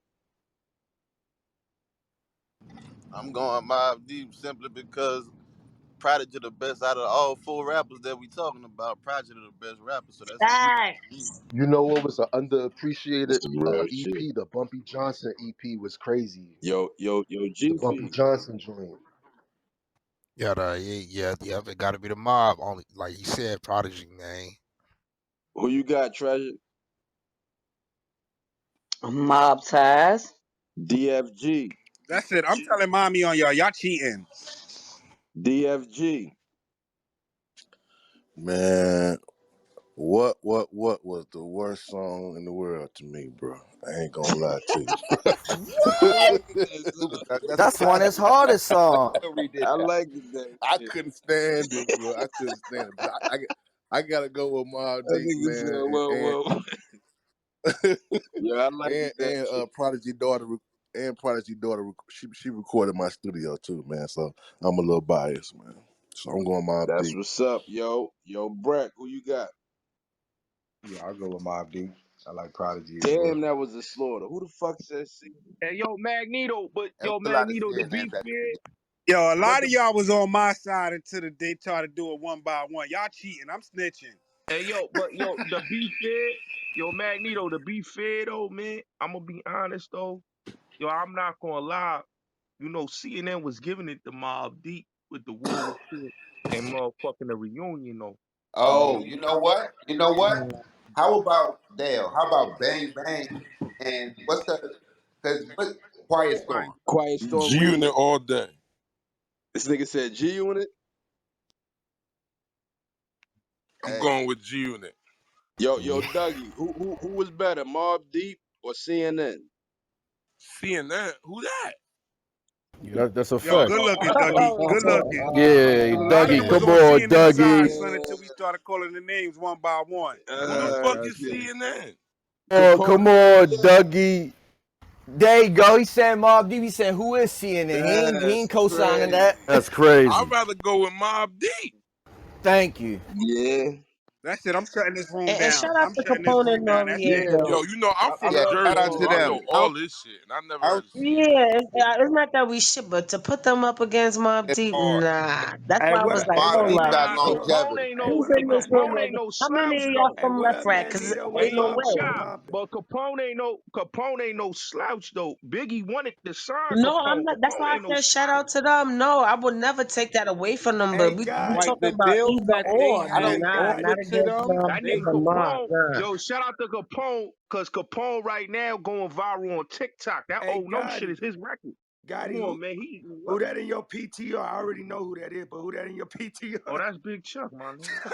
I'm going Mobb Deep simply because Prodigy the best out of all four rappers that we talking about. Prodigy the best rapper, so that's a easy. Facts. You know what was an That's underappreciated the real shit. EP? The Bumpy Johnson EP was crazy. Yo, The Bumpy GP. Johnson joint. Yeah, yeah. It got to be the mob. Only like he said, Prodigy, man. Who you got, Treasure? Mob ties. DFG. That's it. I'm telling mommy on y'all. Y'all cheating. DFG. Man, what was the worst song in the world to me, bro? I ain't gonna lie to you. I What? like that song. that's a That's one of his classic. hardest songs. Who redid I that? like that I shit. couldn't stand it, bro. I couldn't stand it. But I gotta go with Mobb That Deep, nigga said, man, whoa. Yeah, I like that and shit. Prodigy daughter she recorded my studio too, man. So I'm a little biased, man. So I'm going Mobb That's Deep. what's up, yo. Yo, Brett, who you got? Yeah, I'll go with Mobb Deep. I like Prodigy as well. Damn, that was a slaughter. Who the fuck said C? And yo, Magneto, but There was yo, a lot of Magneto, to be CNN back in the fair, day. Yo, a but lot of the y'all was on my side until they tried to do it one by one. Y'all cheating. I'm snitching. and yo, to be fair, yo, Magneto, to be fair though, man, I'm gonna be honest though. Yo, I'm not gonna lie. You know, CNN was giving it to Mobb Deep with the war report and motherfucking the reunion though. You know, Oh, you know what? You know what? How about Dale? How about Bang Bang? And what's the? Because what? Quiet Storm. Quiet Storm G Unit remix. all day. This nigga said G Unit. I'm Hey, going with G Unit. Yo, Dougie, who was better, Mobb Deep or CNN? Seeing that, who that? Yeah, that's a Yo, fact. good looking, Dougie. Good looking. Yeah, Cause a lot of Dougie, them was come on on, CNN side, Dougie. son, until we started calling the names one by one. Who the fuck is Shit. CNN? Oh, Capone come ain't on on, there? Dougie. There you go. He said Mobb Deep. He said, who is CNN? He ain't That's co-signing crazy. that. That's crazy. I'd rather go with Mobb Deep. Thank you. Yeah. That's it. I'm shutting this room And down. shout out I'm to shutting this Capone and room down. That's Yeah. it. Noriega. Yo, you know I'm I from yeah, love shout Jersey, out so to I Capone, them. know man. all this shit, and I never Out heard of CNN. Yeah, it's not that we shit, but to put them up against Mobb it's Deep, hard. nah. That's Hey, why I what was up? like, Hey, Mobb what hold up, Deep up. got Magneto? Capone longevity. ain't Hey, no Who's what up, in this room? Capone Magneto? ain't no How many slouch of y'all though. Hey, from what Left up, Rack? Cause Magneto? Where ain't Hey, no you yo, at? way. What's Shy, poppin'? but Capone ain't no slouch though. Biggie wanted to sign No, I'm Capone. not. That's Capone why I ain't no said shout slouch. out to them. No, I would never take that away from them. Hey, But we Gotti. Like talking the about deals either that they or. Hey, had Nah, Gotti. not offered to against them, Mobb That Deep they nigga and Mob. Capone, Nah. yo, shout out to Capone, cause Capone right now going viral on TikTok. That Hey, oh no shit Gotti. is his record. Come Gotti, on, man. He eating who well. that in your PTR? I already know who that is, but who that in your Oh, PTR? that's Big Chuck, my nigga.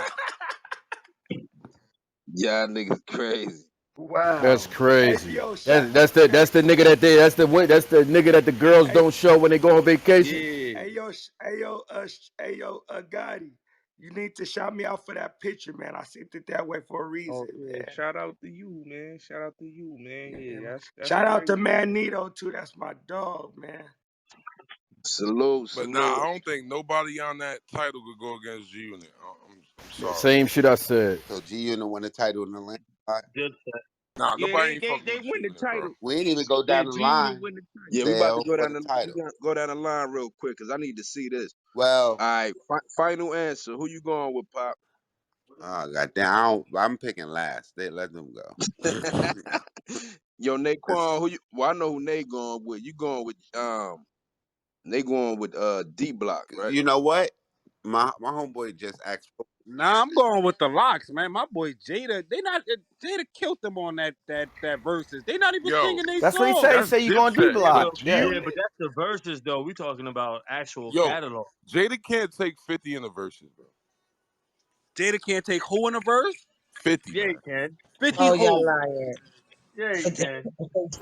Y'all niggas crazy. That's Wow. Hey, crazy. yo, That's the nigga that that's the nigga that the girls hey, don't show when they go on vacation. Yeah. Gotti. You need to shout me out for that picture, man. I sent it that way for a Oh reason, yeah. man. Shout out to you, man. Shout out to you, man. Yeah, man. Yeah, that's Shout out crazy. to Magneto too. That's my dog, man. But nah, Salute. I don't think nobody on that title could go against G Unit. I'm sorry. Same shit I said. So G Unit won the title in the land. Dipset. Nah, Yeah, nobody they ain't they fucking they with G win the Unit, bro. title. We ain't even go Yeah, down the G Unit line, win the title. Yeah, we about to Dale, go for down the the title. go down the line real quick because I need to see this. Well, All right, final answer. Who you going with, Pop? goddamn, I'm picking last. They let them go. Yo, Listen, Naquan, who you? Well, I know who Nate going with. You going with They going with D Block, right? you know what? My homeboy just asked. Nah, I'm going with the Locks, man. My boy Jada, Jada killed them on that verses. They not even Yo, singing their That's what he say. He that's songs. say you going D Dipset. Yeah, block. but But G Yeah. yeah, Unit, but that's the verses though. We talking about actual yo, catalog. Jada can't take 50 in the verses, bro. Jada can't take who in a verse? 50, Yeah, man. he can. 50 Oh, y'all who? lying. Yeah, he can.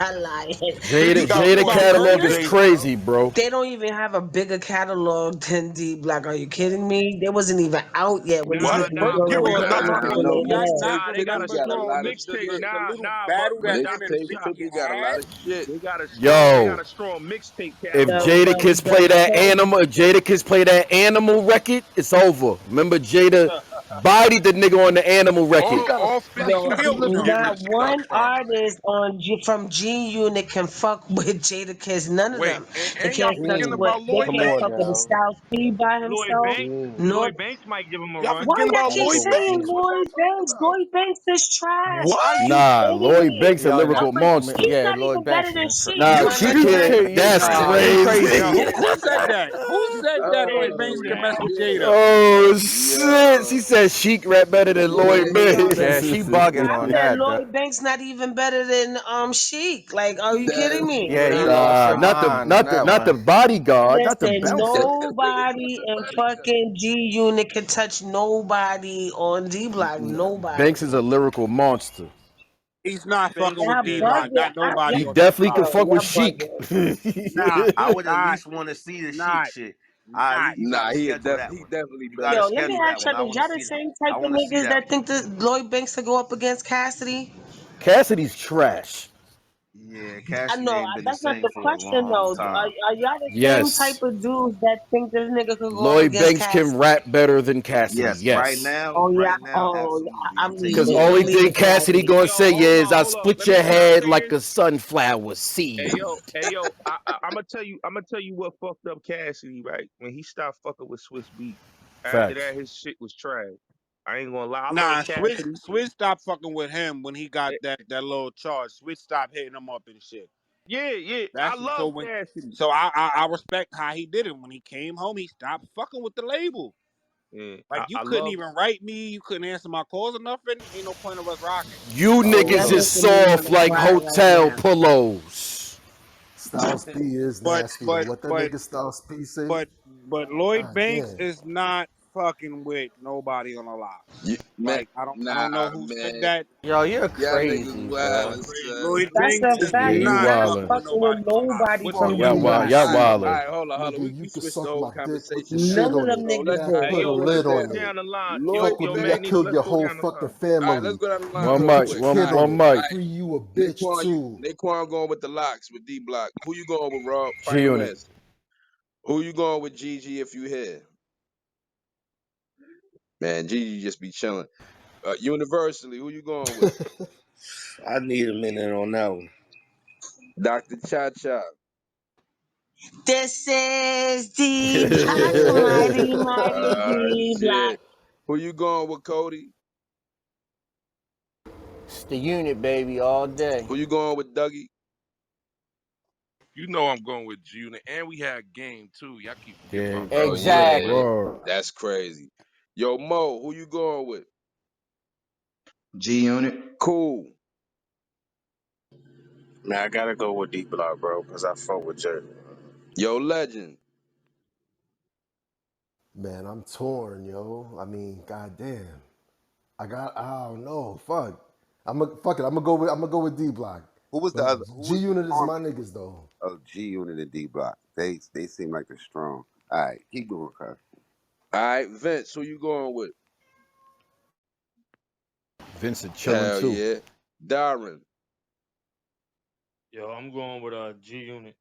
Y'all lying. 50 Jada 50 got talking Jada more about hits than catalog is Yonkers? Jada, bro. crazy, bro. They don't even have a bigger catalog than D Block. Are you kidding me? They wasn't even out yet when these Nah, What? niggas was nah. First doing of You what was all, they not doing nah, with talking people about hold they no on. Y'all, had. mixtape. nah, they got 50 a 50 got a strong lot of the, mixtape. the, shit. The nah, little nah, battle but that nah, him and but Mixtape Chop. 50 50 got a had. lot of shit. They got Yo, a strong mixtape if catalog. The Jadakiss play that animal, if Jadakiss play that animal record, it's over. Remember Jada bodied the nigga on the animal record. All 50 Yo, rappers Killed was him. getting not their stuff one from. artist on from G Unit can fuck with Jadakiss. None of Wait, them. They and y'all can't fuck forgetting Bean, with. about They Lloyd come can't on fuck Banks. with the now. South P by Lloyd himself. Banks. Bean, Nor Lloyd Banks might give him a Y'all run. why forgetting y'all about I'm gonna keep go Lloyd with saying Banks. Bean. What y'all Lloyd talking Banks? about? Lloyd Banks is trash. Are What? you Nah, kidding Lloyd me? Banks a Yo, I'm nah, lyrical like, monster. he's yeah, not even Lloyd better Banks than is Sheik, Nah, son. Are Sheek you crazy. can't. crazy? That's Nah, you crazy. crazy. Who said that? Who said that Lloyd Banks can mess with Jada? Oh shit! She Yo. said Sheek rap better than Lloyd Yo, Yeah, Banks. she I bugging on said that. Lloyd Banks not even better than Sheik. Like, are you kidding That's me? Yeah, you lost crazy. your Nah, mind on that not the one. bodyguard, not the Listen, bouncer. Nigga said nobody the in body fucking G Unit can touch nobody on D Block. Banks Nobody. is a lyrical monster. He's not Banks, fucking with Y'all D yeah. Block. bugging. Not nobody He on D definitely Block. could Yo, fuck with y'all Sheik. bugging. Not, I would at not, least want to see the Sheik not, shit. not. You got Nah, to schedule that he one. definitely You got better to Yo, than let me schedule Sheik. that ask one. y'all I this. want to Y'all the see that. same I type of want to see niggas that that one. think that Lloyd Banks to go up against Cassidy? Cassidy's trash. Yeah, I Cassidy know ain't been the that's not same the for a question long though. time. Are y'all the same type Yes. of dudes that think this nigga could go up Lloyd against Banks can Cassidy? rap better than Cassidy. Yes, right Yes. now, Oh yeah. right now, Oh, absolutely. I'm I'm taking Cause leaving. Lloyd only I'm Banks. thing leaving Cassidy Cassidy. gonna Yo, say hold is on, I'll hold on. split Let me your chime head like in. a sunflower seed. Hey yo, I'm gonna tell you, what fucked up Cassidy, right? When he stopped fucking with Swiss Beat. After Facts. that, his shit was trash. I ain't gonna lie, I love Nah, Cassidy. Switch stopped fucking with him when he got Eh, that little charge. Switch stopped hitting him up and shit. Yeah, yeah, I That's so love when Cassidy. so I respect how he did it. When he came home, he stopped fucking with the label. Yeah, Like you I couldn't love. even write me, you couldn't answer my calls or nothing. Ain't no point of us rocking. You Y'all niggas is making me want soft to like cry right hotel now. pillows. Styles P is But nasty though. but What that but nigga Styles P say? but Lloyd God Banks damn. is not fucking with nobody on the locks. Man, Like I nah, don't know who said man. that. Yo, you're Y'all niggas crazy, wild, bro. son. Lloyd That's Banks a is Yeah, fact. you He's not not fucking wildin'. with fucking with nobody on the locks. nobody What from Fuck you? D Y'all you, wild. Block. Y'all nigga. All wildin'. right, hold on, hold on. Nigga, We you can switched the suck whole my dick. Put the conversation now. shit None of on them it. So niggas let's, Now did. hey put a yo, let's lid go on Listen, it. down the line. Lloyd Fuck Yo, nigga that Banks. killed Magneto, let's your go whole down the fucking line. All right, family. let's go down the line One real Put mic. your quick. kid All right, One on all it. mic. right. Free you a bitch too. Naquan going with the locks with D Block. Who you going with, Rob? G Final Unit. answer. Who you going with, GG? If you here, man, GG just be chilling. Universally, who you going with? I need a minute on that one. Dr. Cha Cha. This is D Block, mighty, mighty D Block. Shit. Who you going with, Cody? It's the unit, baby, all day. Who you going with, Dougie? You know I'm going with Unit, and we had game too. Y'all keep forgetting Yeah. about Oh game. yeah, Exactly. Word. that's crazy. Yo, Mo, who you going with? G Unit. Cool. Man, I gotta go with D Block, bro, because I fuck with Jay. Yo, Legend. Man, I'm torn, yo. I mean, goddamn. I don't know. Fuck. Fuck it. I'm gonna go with D Block. Who was the But other? Who G was the Unit is arm? my niggas though. Oh, G Unit and D Block. They seem like they're strong. All right, keep going, cuz. All right, Vince, who you going with? Vincent chilling Hell too. yeah. Darren, Yo, I'm going with G Unit.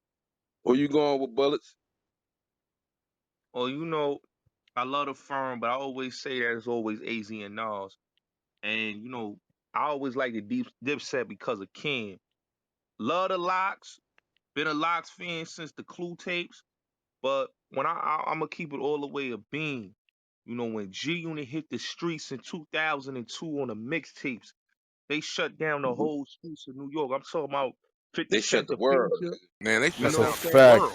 who you going with, Bullets? Oh, you know, I love the firm, but I always say that it's always AZ and Nas. And you know, I always like the Dipset because of Ken. Love the Locks. Been a Locks fan since the Clue tapes. But when I'm gonna keep it all the way a beam. You know, when G Unit hit the streets in 2002 on the mixtapes, they shut down the whole streets of New York. I'm talking about 50 They shut Cent the the world, Painter. nigga. You Man, they know shut That's a what what I'm I'm saying? saying? fact.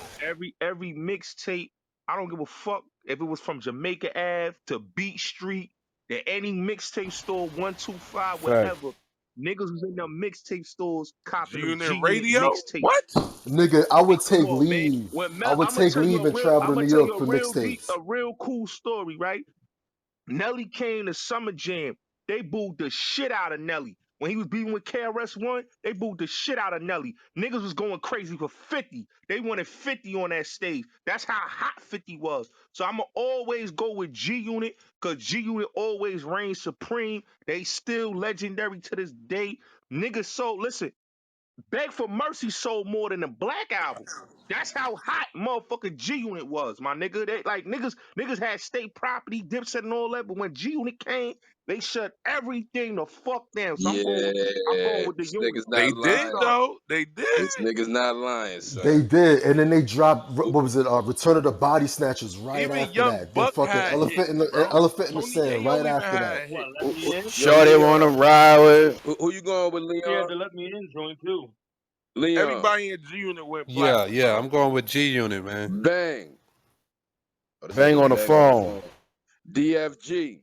Every mixtape, I don't give a fuck if it was from Jamaica Ave to Beat Street to any mixtape store, 125, Fact. whatever. Niggas was in them mixtape stores G copping them G Unit Unit Radio? mixtapes. What? Nigga, I Like, would come take on, man. leave. When I Mel, would take leave and travel I'm to gonna New tell you York for mixtapes. a real cool story, right? Nelly came to Summer Jam. They booed the shit out of Nelly. When he was beating with KRS-One, they booed the shit out of Nelly. Niggas was going crazy for 50. They wanted 50 on that stage. That's how hot 50 was. So I'ma always go with G-Unit, because G-Unit always reigns supreme. They still legendary to this day. Niggas listen, Beg for Mercy sold more than the Black Album. That's how hot motherfucking G Unit was, my nigga. They like niggas had state property, Dipset and all that, but when G Unit came, they shut everything the fuck down. So I'm going Yeah, with the this unit. nigga's not They Yes, did lying. sir. though. They did. This nigga's not lying, They son. did, and then they dropped what was it? Return of the Body Snatchers right Even after Young that. Then Buck fucking had hits, bro. elephant in the Tony sand Yayo right even after that. had hits. Let Me In. Yo, Shorty wanna Leon. ride with. Who you going with, He had Leon? the Let Me In joint too. Leon. Everybody in G Unit went Yeah, platinum, yeah. bro. I'm going with G Unit, man. Bang. Oh, this Bang nigga on the bang on the phone. phone. DFG.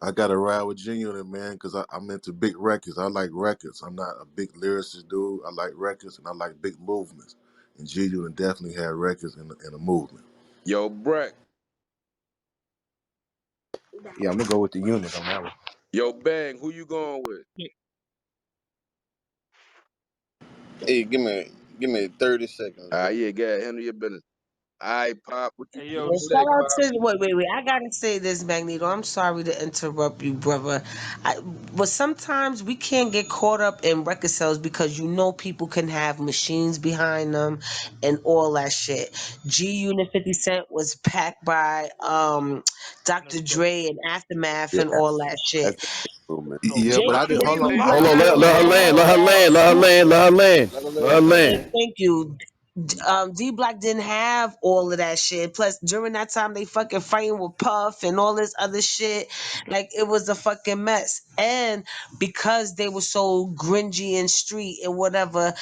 I gotta ride with Genuine, man, because I'm into big records. I like records. I'm not a big lyricist dude. I like records and I like big movements. And Genuine definitely had records and a movement. Yo, Breck. Yeah, I'm gonna go with the unit on that one. Yo, Bang. Who you going with? Hey, give me 30 seconds, bro. Yeah, go ahead. Handle your business. All right, Pop. What Hey you yo, Yeah, say, shout out Pop? to wait. I gotta say this, Magneto. I'm sorry to interrupt you, brother. But sometimes we can't get caught up in record sales because people can have machines behind them and all that shit. G Unit 50 Cent was packed by Dr. Dre and Aftermath Yeah, and all that shit. that's the movement. no, Yeah, but I did. Jay Hold Z on. Hey, I Hold yo, on, did. had let her land, let her land, let her land, let her land, Let her let live. her Let her land. live. Thank you. D Block didn't have all of that shit. Plus, during that time, they fucking fighting with Puff and all this other shit. Like, it was a fucking mess. And because they were so gringy and street and whatever,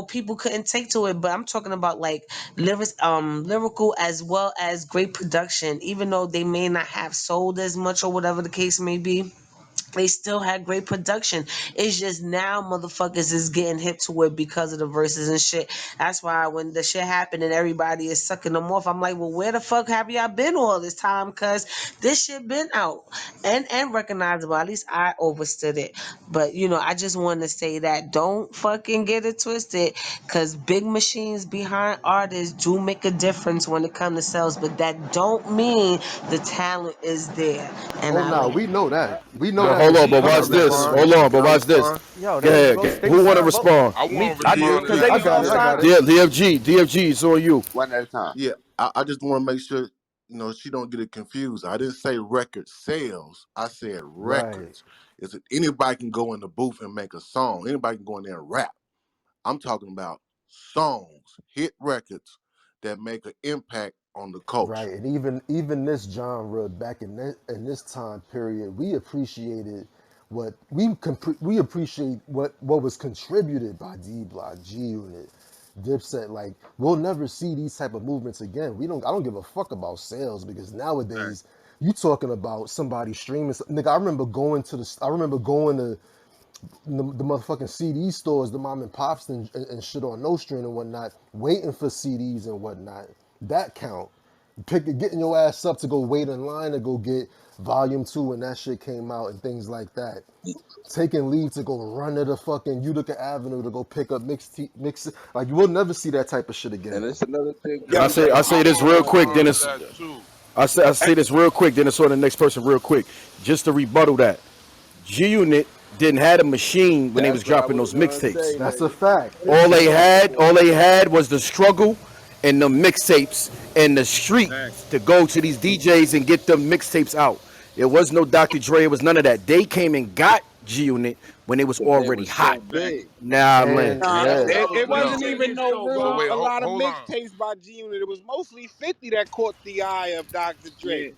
people couldn't take to it. But I'm talking about like lyrical as well as great production. Even though they may not have sold as much or whatever the case may be, they still had great production. It's just now motherfuckers is getting hip to it because of the verses and shit. That's why when the shit happened and everybody is sucking them off, I'm like, well, where the fuck have y'all been all this time? Cause this shit been out and recognizable. At least I overstood it. But I just want to say that don't fucking get it twisted. Cause big machines behind artists do make a difference when it comes to sales, but that don't mean the talent is there. And Oh I no, land. we know that. We know But that hold on, machine. but I watch gotta this. respond. Hold on, Can but I watch this. respond? Yo, Go ahead. They Who want to signed both. respond? I Me, want I to me, respond to because that they I was got all it. too. I got signed. it. DFG, it's on you. One at a time. Yeah, I just want to make sure she don't get it confused. I didn't say record sales. I said Right. records. Is it anybody can go in the booth and make a song? Anybody can go in there and rap. I'm talking about songs, hit records that make an impact on the Right, culture. and even this genre back in this time period, we appreciated we appreciate what was contributed by D Block, G Unit, Dipset. Like we'll never see these type of movements again. I don't give a fuck about sales because nowadays you talking about somebody streaming. Nigga, I remember going to the motherfucking CD stores, the mom and pops and shit on No String and whatnot, waiting for CDs and whatnot. That count. Getting your ass up to go wait in line to go get volume 2 when that shit came out and things like that. Taking leave to go run to the fucking Utica Avenue to go pick up mix. Like you will never see that type of shit again. And it's another thing And too, I Breck. say I this want to real quick, respond to Dennis. that too. I say this real quick, then it's on the next person real quick. Just to rebuttal that. G Unit didn't have a machine when they was That's what I dropping was those gonna mixtapes. say, That's a nigga. fact. All they had was the struggle and the mixtapes and the street to go to these DJs and get them mixtapes out. There was no Dr. Dre, it was none of that. They came and got G Unit when it was But they already was so hot. big. Nah, man. And Nah, yeah, It, no, it let me wasn't say No. even this no though, So real wait, a Bob. lot of hold on. mixtapes by G Unit. It was mostly 50 that caught the eye of Dr. Dre. Yeah.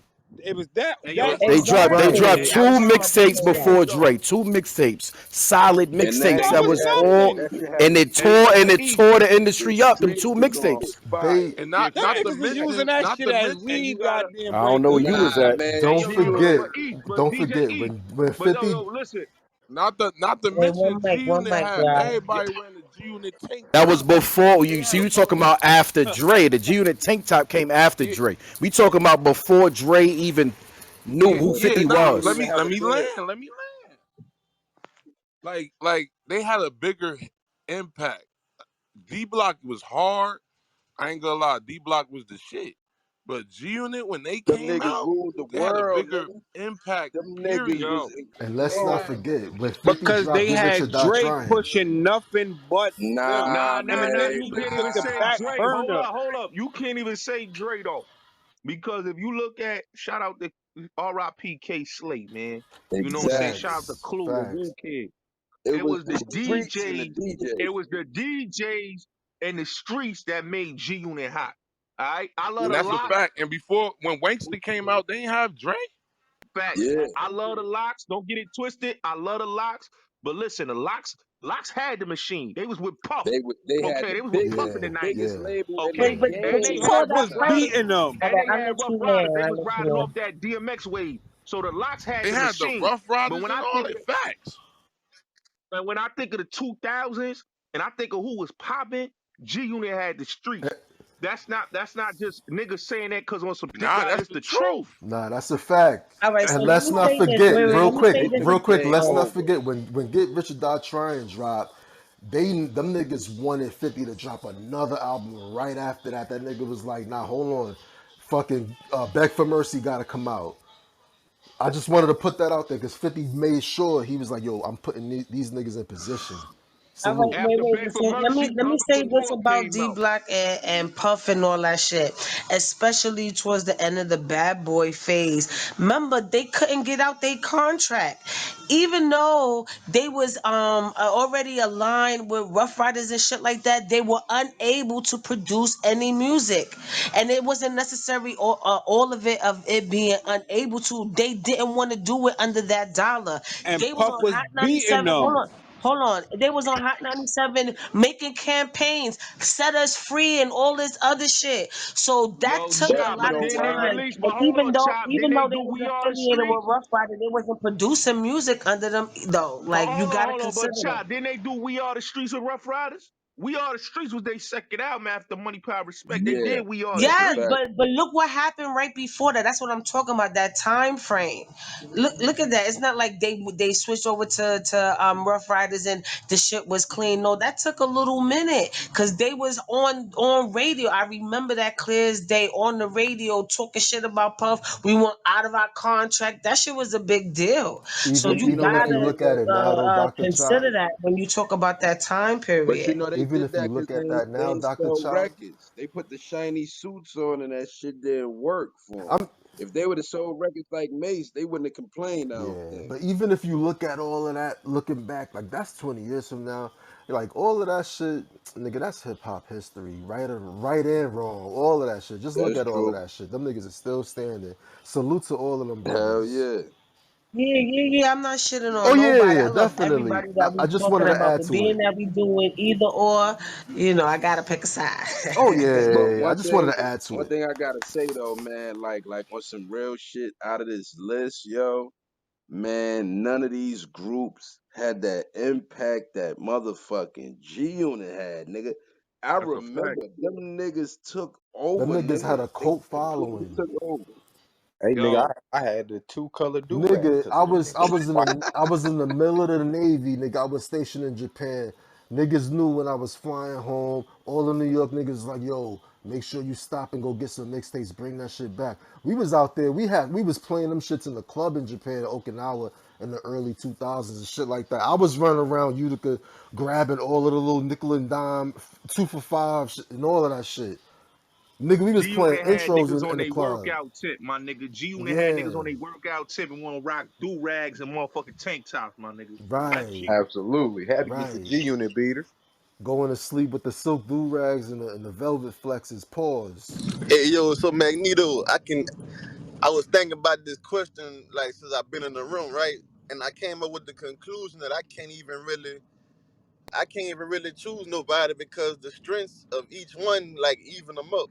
It was that Hey yo, that They dropped that they right. dropped hey, two I just want to mixtapes say this before though. Dre. Two mixtapes. Solid And that mixtapes that that shit was was had the all that nothing. shit had and the street it He tore the the industry up, them street two was on mixtapes. fire. They And Them not to niggas was using mention, that not shit to as mention, And weed, you gotta goddamn I don't know where you breakthroughs. was Nah, at. man, Hey don't yo, G look, forget. Unit. but Don't DJ forget E, when but 50. listen, not to Wait, mention, G one Unit mic, had y'all. everybody wearing the G Unit tank That was top. before They you. See, had a you talking about after Dre. The G Unit tank top came after yeah, Dre. We talking about before Dre even knew yeah, who But yeah. 50 Dre Nah, ain't let was. even me have let a me dread. land. Let me land. Like they had a bigger impact. D Block was hard. I ain't gonna lie, D Block was the shit. But G Unit when they Them came niggas out, ruled the they had a world, bigger nigga. impact. Them niggas Period. was Yo, in And let's control. not Like forget, when 50 because dropped they Get Rich or had Die Dre Trying. pushing nothing but them. Nah, Eminem man. You used to can't took even the say Nah. back Dre. burner. Hold up. You can't even say Dre though. Because if you look at shout out to R.I.P. K Slate, man. You know what I'm saying? Exactly. Shout out to Facts. Clue, the Wu Facts. Kid. It It was was the the streets and the DJs. It DJs. was the DJs and the streets that made G Unit hot. All right. I love And the that's a locks. fact. And before when Wankster came out, they didn't have Dre. Facts. Yeah, I love the locks. Don't get it twisted. I love the locks. But listen, the locks had the machine. They was with Puff. they had Okay, the they was with Puff in the Yeah, biggest 90s. yeah. label in the Okay. But And you they game call had at the that Rough Was first. Riders. beating them. Hold And on, they I'll had let Rough you Riders. land. They I'll was let you riding land. off that DMX wave. So the locks had They the had the machine. Rough But Riders when and I all think their facts. when I think of the 2000s and I think of who was popping, G Unit had the streets. That's not just niggas saying that because on some dick Nah, ride. that's It's the the truth. truth. Nah, that's a fact. All right, so And let let's me not say this. forget, Wait, wait, they real let me quick, say they this. took the real quick, game let's Oh, not over. forget when Get Rich or Die Trying dropped, them niggas wanted 50 to drop another album right after that. That nigga was like, nah, hold on. Fucking Beg for Mercy gotta come out. I just wanted to put that out there because 50 made sure he was like, yo, I'm putting these niggas in position. all right, Salute. wait, After wait. Bed for So Mercy, let me Thug of say the this Law about came D out. Block and Puff and all that shit, especially towards the end of the Bad Boy phase. Remember, they couldn't get out their contract, even though they was already aligned with Rough Riders and shit like that. They were unable to produce any music, and it wasn't necessary all of it being unable to. They didn't want to do it under that dollar. And They was Puff on was Hot beating 97. Hold them. on. Hold on. They was on Hot 97 making campaigns, set us free and all this other shit. So that Yo, took But a Chop, you lot but of know then they why? time. released, but And hold on, Chop. Then even they though do they was We Are the affiliated with Streets. Rough Rider, they wasn't producing music under them though. Like you gotta Hold on, but consider that. Chop, then they do We Are the Streets with Rough Riders. We Are the Streets was they second album after Money, Power, Respect. They Yeah, did We Are the that's a Yes, fact. Streets. but look what happened right before that. That's what I'm talking about. That time frame. Look at that. It's not like they switched over to Rough Riders and the shit was clean. No, that took a little minute because they was on radio. I remember that clear as day on the radio talking shit about Puff. We went out of our contract. That shit was a big deal. So But you you know Even they if you gotta did look at that. it now though, Dr. Chop, consider that when you talk about that time But you period. know they even did if you that because look at that they now, ain't Dr. sell Chop, records. They put the shiny suits on and that shit didn't work for them. I'm If they would have sold records like Mace, they wouldn't have complained. I don't yeah, think. but even if you look at all of that, looking back, like that's 20 years from now, like all of that shit, nigga, that's hip hop history, right and wrong, all of that shit. Just look That's at all of true. that shit. Them niggas are still standing. Salute to all of them Hell brothers. yeah. Yeah. I'm not shitting Oh on yeah, nobody. yeah, I love definitely. everybody that I we just wanted talking to about, add but to being it. that we doing either or, I gotta pick a side. Oh yeah, But yeah, yeah. I just wanted to add to one it. thing I gotta say though, man, like on some real shit out of this list, yo, man, none of these groups had that impact that motherfucking G Unit had, nigga. I That's a fact. remember them niggas took Them over, niggas nigga. had a They cult completely following. took over. Hey, nigga, Yo, I had the two color do rag Nigga, because of them niggas. I was in the middle of the Navy, nigga. I was stationed in Japan. Niggas knew when I was flying home. All the New York niggas was like, yo, make sure you stop and go get some mixtapes, bring that shit back. We was out there, we was playing them shits in the club in Japan, Okinawa, in the early 2000s and shit like that. I was running around Utica grabbing all of the little nickel and dime, 2 for $5 and all of that shit. Nigga, we was G playing Unit had intros niggas in on the their club. workout tip, my nigga. G Unit had niggas Yeah, on their workout tip and want to rock do rags and motherfucking tank tops, my nigga. Type right, shit. Absolutely. Had to get the right. G Unit beaters. Going to sleep with the silk do rags and the velvet flexes. Pause. Hey yo, so Magneto, I was thinking about this question like since I've been in the room, right? And I came up with the conclusion that I can't even really choose nobody because the strengths of each one like even them up.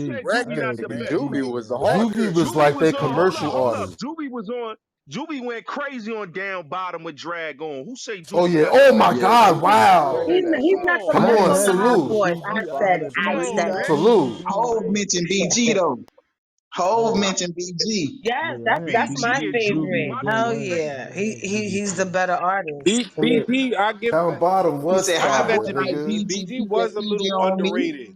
BG. said I Juby Records, not heard the man. best? BG. Juby Juvie was the hard. Juvie records. was Juby like was their on. commercial Hold up. artist. Juby was on. Juby went crazy on Down Bottom with Drag On. Who say Oh Juby yeah. not the Oh my best? Yeah, God. Juvie was Wow. killing that He's song. not Come I commercial on, had hot salute. boys. BG. I I said had Come on, ousted. BG. man. Salute. Juvie. Hove mentioned BG though. I Hove had mentioned BG. Yes, yeah. I had that's my BG BG, and Juby. Juvie, favorite. and Why then Hell people say Wayne. yeah. I had Juvie He's the first. better artist to me. BG, Down bottom He was said I give Hove fire, that was to like B. nigga. BG. BG Keep that was a PG little on me. underrated.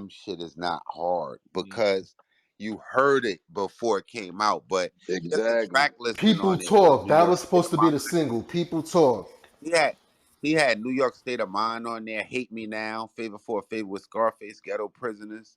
Eminem shit is not hard Yeah. because you heard it before it came out, but just the Exactly. track listing People on it was Talk. New That York was State supposed of to be the Mind. single. People Talk. He had he had New York State of Mind on there, Hate Me Now, Favor for a Favor with Scarface, Ghetto Prisoners.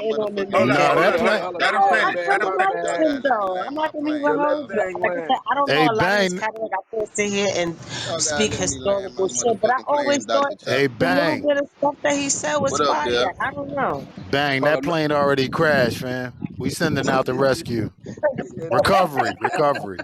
my in on the motherfucking Hold nigga. up, Nah, head, hold that up, bro. hold plane. up. I Let don't him know. I finish. kind Let him of finish. like him though. I'm not gonna even Yo, let hold you. that Like I said, I don't know Hey, a lot of his Bang. catalog. I can't sit here and y'all gotta speak let me land my historical shit. But I motherfucking always plane, thought Dr. Hey, Chop. the little Bang. bit of stuff that he said was What up, fire. there? I don't know. Bang. Hold That on. plane already crashed, fam. We sending out the rescue. Yeah, Recovery. Recovery.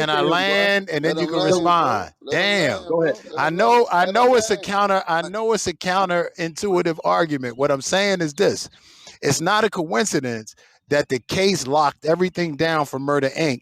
Can I land, bro. land and Let then you him can land, bro. respond? Let him Damn. land, Go ahead. bro. Let I him land. know Let him it's a land. counter. I know it's a counterintuitive argument. What I'm saying is this. It's not a coincidence that the case locked everything down for Murder Inc.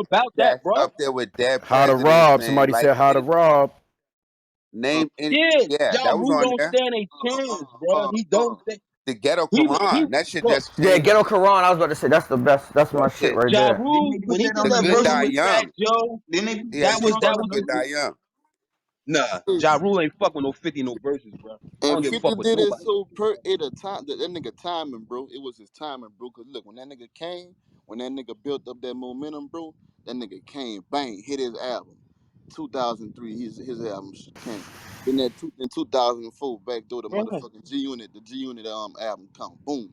about that, That's bro. up there with dead How to presidents, rob. man. Somebody Like said how to rob. name any. Yeah, Yeah, Ja that was Rule on don't there. stand a chance, bro. He don't stand. The Ghetto He Quran. That shit look. just Yeah, came Ghetto out. Quran. I was about to say that's the best. That's my That shit shit. right Ja there. Rule, Didn't they when put he that did on The that Good verse Die Billboard? with Fat Young. Joe, Didn't they put He that had that was shit song that on called the The was Good Die Billboard? Young. nah. Ja Rule ain't fucking with no 50 no verses, bro. I And don't give a 50 fuck with did it nobody. so per it a time that nigga timing, bro. It was his timing, bro. Cause look, when that nigga came, when that nigga built up that momentum, bro, that nigga came, bang, hit his album. 2003, his album came. Then in 2004, back door the Right. motherfucking G Unit, the G Unit album come, boom.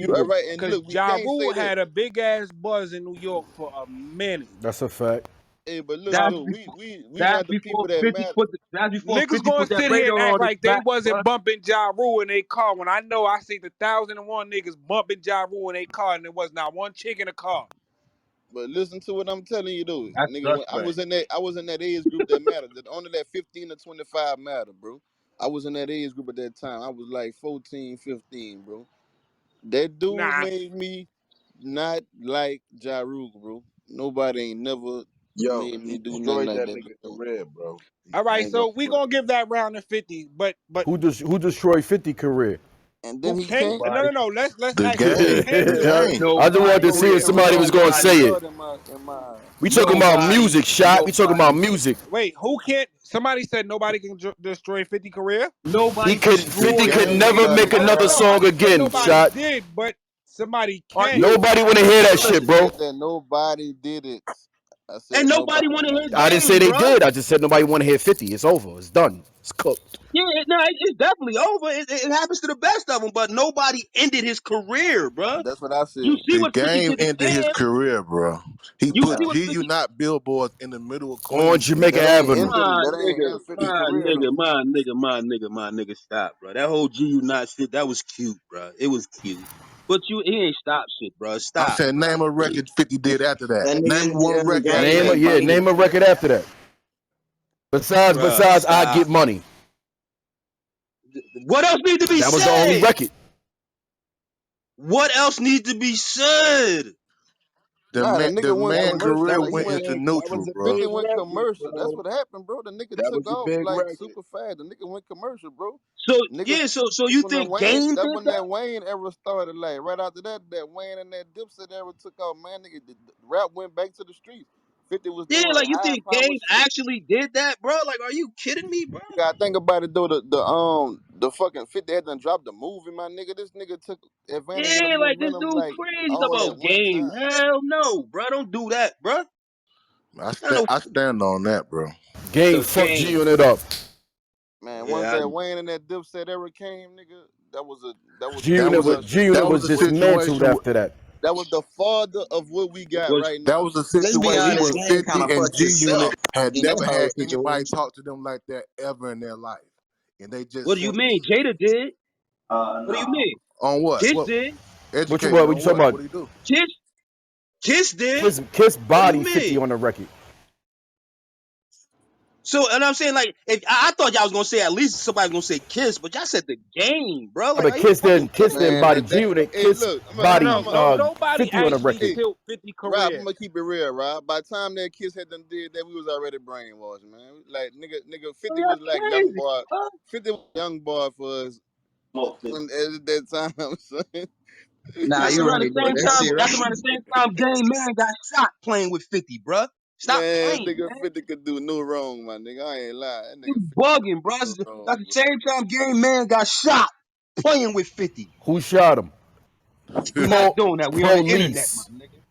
You all right? And Cause look, we Ja can't Rule say that. had a big ass buzz in New York for a minute. That's a fact. Hey, but look That's though, before. we That's not the before people that 50 matter. put. That's before Niggas 50 gonna put that sit here and radar act on his like they back, bro. wasn't bumping Ja Rule in their car when I know I seen the 1,001 niggas bumping Ja Rule in their car and there was not one chick in the car. But listen to what I'm telling you though, That's nigga. When suspect. I was in that age group that mattered. That only that 15 to 25 matter, bro. I was in that age group at that time. I was like 14, 15, bro. That dude Nah. made me not like Ja Rule, bro. Nobody ain't never Yo, made me he do nothing destroyed like that that. nigga career, bro. All I right, ain't gonna so we front. gonna give that round to 50, but Who destroyed 50 career? And then who he can't? came. No, Nobody. no, no. Let's The ask who game, can't the do it. game. I just wanted Nobody. to His see if somebody career was was gonna Nobody. say it. short in my eyes. We talking about Nobody. music, shot. We talking about Nobody. music. Wait, who can't? Somebody said nobody can destroy 50 career. He Nobody could The 50 destroyed could game 50 never ended make No, his no, no, another no. I song career. didn't say again, nobody shot. did, but somebody Are can. you? Nobody wanna hear I that never shit, bro. said that nobody did it. I And said nobody nobody want to hear I did. didn't say game, they bro. did. I just said nobody wanna hear 50. It's over. It's done. It's cooked. Yeah, no, it's definitely over. It happens to the best of them, but nobody ended his career, bro. That's what I You said. see The what 50 game did to ended his Cam? career, bro. He You put see Nah, what G 50? Unit billboards in the middle of On Queens Street. Jamaica that ain't Avenue. ended. My That ain't nigga, end 50 my career nigga, though. my nigga, stop, bro. That whole GU not shit, that was cute, bro. It was cute. But he ain't stop shit, bro. I'm Stop, saying bro. name a record 50 did after that. That nigga Name one in the record game after that. made money. Name a record after that. Bruh, Besides I stop. Get Money. What else need to be That was the only said? record. What else needs to be said? Nah, the The nigga went man career commercial. He went went. into That was neutral, a 50 bro. big went record, commercial. That's bro. what happened, bro. The nigga That took was a off big like record. super fast. The nigga went commercial, bro. So Niggas. yeah, so you think Game That did when that? that Wayne era started. Like right after that, that Wayne and that Dipset era took off. Man, nigga, the rap went back to the streets. 50 was Yeah, doing like you high think power Game shit. actually did that, bro? Like, are you kidding me, bro? Gotta think about it though. The fucking 50 had done dropped the movie. My nigga, this nigga took advantage of the Yeah, like this momentum dude like crazy all about at one Game. time. Hell no, bro. Don't do that, bro. I know. I stand on that, bro. Game So fucked G Game. Unit up. Man, once Yeah, that Wayne and that Dipset era came, nigga, G That Unit was was a G the Unit that was was a dismantled situation. after that. that was the father of what we got was right That now. was a Let's be situation yeah. honest, where game kind 50 of and fucked G Unit himself had in that never whole had anybody situation. talk to them like that ever in their life, and they What just do you said mean? Jada did. What do you No. mean? on what? Kiss What did. educate me What on you talking what? about? What do you do? Kiss. Kiss did. Kiss What do you body 50 mean? on the record. So, and I'm saying like, if I thought y'all was gonna say at least somebody was gonna say Kiss, but y'all said the Game, bro. Yeah, Like, but are you fucking Kiss kidding me? didn't Man, body G Unit. hey, Kiss look, No, I'm no, body no. a, Nobody 50 on the actually record. hey, killed 50 Rob, I'm career. gonna keep it real, Rob. By the time that Kiss had done did that, we was already brainwashed, man. Like nigga, Oh, 50 y'all was like young crazy, boy. bro. 50 was young boy for us Smoked it. when at that time, son. Nah, That's you around right, the though. same That time. shit That's right. around the same time Game Man got shot playing with 50, bro. Stop Man, playing, nigga man. 50 could do no wrong, my nigga. I ain't lying. That You nigga 50 bugging, bro. could do That's no wrong, the bro. same time Game Man got shot playing with 50. Who shot him? We're not Po- doing that. We on the internet, my police. nigga.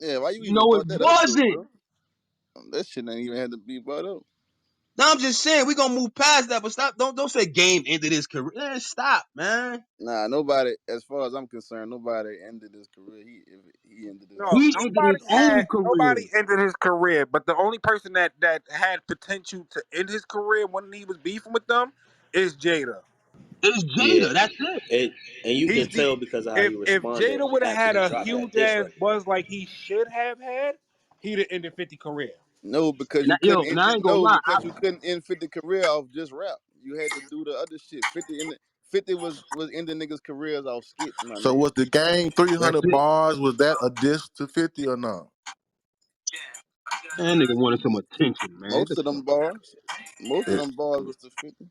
Yeah, why you You even know it brought that up though, wasn't. bro? That shit ain't even had to be brought up. Now I'm just saying we gonna move past that, but stop. Don't say Game ended his career. Stop, man. Nah, nobody, as far as I'm concerned, nobody ended his career. If he ended his No, He career. ended his own career. nobody ended his career, but the only person that had potential to end his career when he was beefing with them is Jada. It's Yeah. Jada. That's it. It and you He's can the tell because of how he if responded Jada would have after had he a dropped that huge diss ass record. buzz like he should have had, he'd have ended 50 career. No, because And you couldn't and end I it. ain't gonna No, lie. because you couldn't end 50 career off just rap. You had to do the other shit. 50 was ending niggas' careers off skits, my So nigga. was the game That's 300 it. bars? Was that a diss to 50 or not? Man, nigga wanted some attention, man. Get the Most of fuck them out. bars. Most of It, them bars was to 50.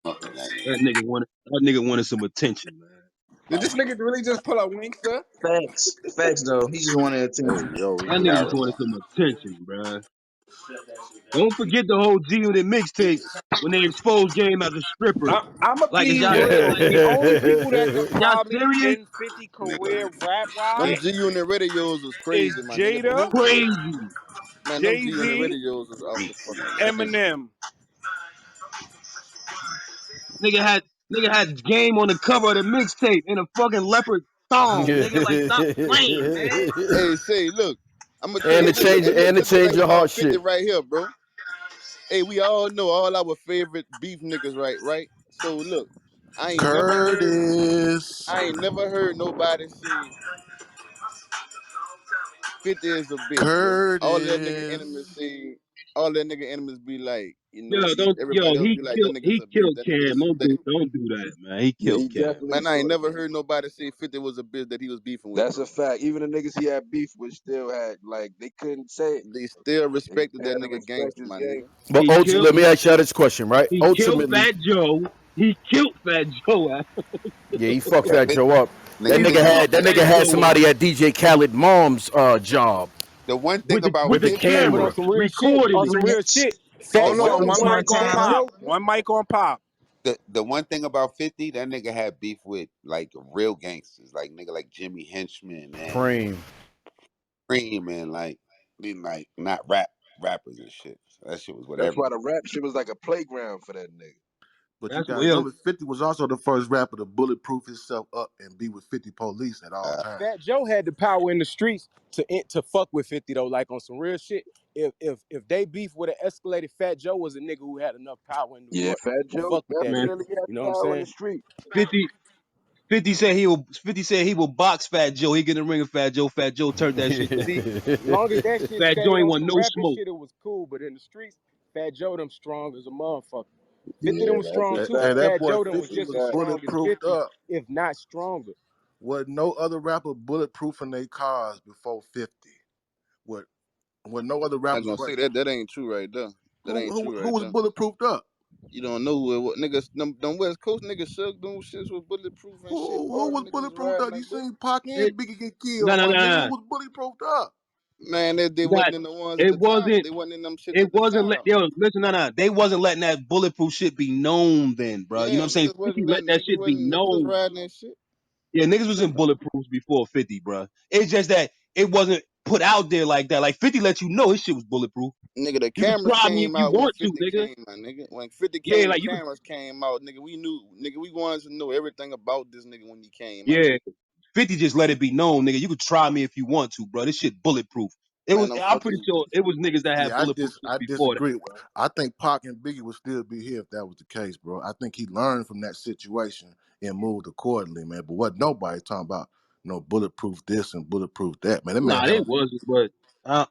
Fucking that nigga. That nigga wanted some attention, man. Did this nigga really just pull a Winkster? Facts. Facts though. He just wanted Hey, attention. yo, That nigga just yo. wanted some attention, bruh. Don't forget the whole G Unit mixtape when they exposed Game as a stripper. I'm gonna Like, is be y'all real. like The only people that could is y'all probably serious? end 50 career rap Them wise G Unit radios was is crazy, my nigga. Jada, Crazy. Man, them G Jay Unit Z, radios was off the fucking chain. Eminem. Nigga had Game on the cover of the mixtape in a fucking leopard thong. Nigga, like, stop playing, man. Hey, say, look. I'm gonna tell And you. to Look, change and to this the change thing your about heart 50 shit. right here, bro. Hey, we all know all our favorite beef niggas, right? Right. So look, I ain't never heard, Curtis. I ain't never heard nobody say 50 is a bitch, bro. All that nigga enemies Curtis. say, all that nigga enemies be like, you Yo, know, don't yo, everybody else be like, that nigga's he a bitch. killed That nigga Cam. this, that. Don't do that, man. He Yeah, killed he Cam. definitely Man, I ain't killed never him. heard nobody say 50 was a bitch that he was beefing with, That's bro. a fact. Even the niggas he had beef with still had like they couldn't say it. They still They respected that had to nigga respect gangster, his my game. nigga. But let me ask y'all this question, right? He killed Ultimately, Fat Joe. He killed Fat Joe. yeah, he fucked Yeah, Fat Joe up. nigga, He 50. That fucked Fat nigga had Joe up somebody at DJ Khaled mom's job The one thing with about with the Fifty, the But on camera. some real shit, recorded on it. some real shit, the Fat Hold one Joe, on, one one mic on time Pop, out. one mic on Pop. the one thing about 50, that nigga had beef with like real gangsters, like nigga like Jimmy Henchman and Preem. Cream and like not rappers and shit. So that shit was That's whatever. why the rap shit was like a playground for that nigga. But you That's gotta what yo. remember, 50 was also the first rapper to bulletproof himself up and be with 50 police at all Uh, times. Fat Joe had the power in the streets to fuck with 50 though, like on some real shit. If they beef would have escalated, Fat Joe was a nigga who had enough power in New Yeah, York Fat to Joe fuck with that Man, shit. definitely had You know what I'm power in the saying? street. 50, 50 said he will box Fat Joe. He get in the ring of Fat Joe. Fat Joe turned that shit down. See, long as that shit Fat Joe stayed ain't on want some no rapping smoke. shit, it was cool. But in the streets, Fat Joe them strong as a motherfucker. 50 Yeah, them that's a strong Hey, too, but hey, fact. that Fat boy Joe them was That's 50 a just was as fact. strong as bulletproofed 50, up. if not stronger. Wasn't no other rapper bulletproof in their cars before 50. What no other I was rappers gonna right. say that ain't true right there. That ain't true Who right was there. bulletproofed up? You don't know who it was. Niggas, them West Coast niggas shook them shits was bulletproof and shit. Who All was them niggas was bulletproofed riding up? You like that. seen Pac It, and Biggie get no, killed, no, my nigga. no. Who was bulletproofed up? Man, they That wasn't in the ones at it the time. wasn't. They wasn't in them shits It at the wasn't. time. Yo, listen, no, no. They wasn't letting that bulletproof shit be known then, bro. You know what Yeah, I'm saying? niggas 50 wasn't let letting that shit be niggas was known. riding that shit. Yeah, niggas was in bulletproofs before 50, bro. It's just that it wasn't put out there like that. Like 50 let you know his shit was bulletproof. Nigga, the You can cameras try me if came you out when want to, 50 nigga. came, my nigga. When 50 Yeah, came, the like you could. cameras came out, nigga. We knew, nigga, we wanted to know everything about this nigga when he came out. Yeah, 50 just let it be known, nigga. You could try me if you want to, bro. This shit bulletproof. It Man, was. them I'm pretty fucking sure it was niggas that had Yeah, bulletproof shit I before that, disagree. bro. I think Pac and Biggie would still be here if that was the case, bro. I think he learned from that situation and moved accordingly, man. But what nobody talking about, bulletproof this and bulletproof that, man. That man Nah, had it wasn't, but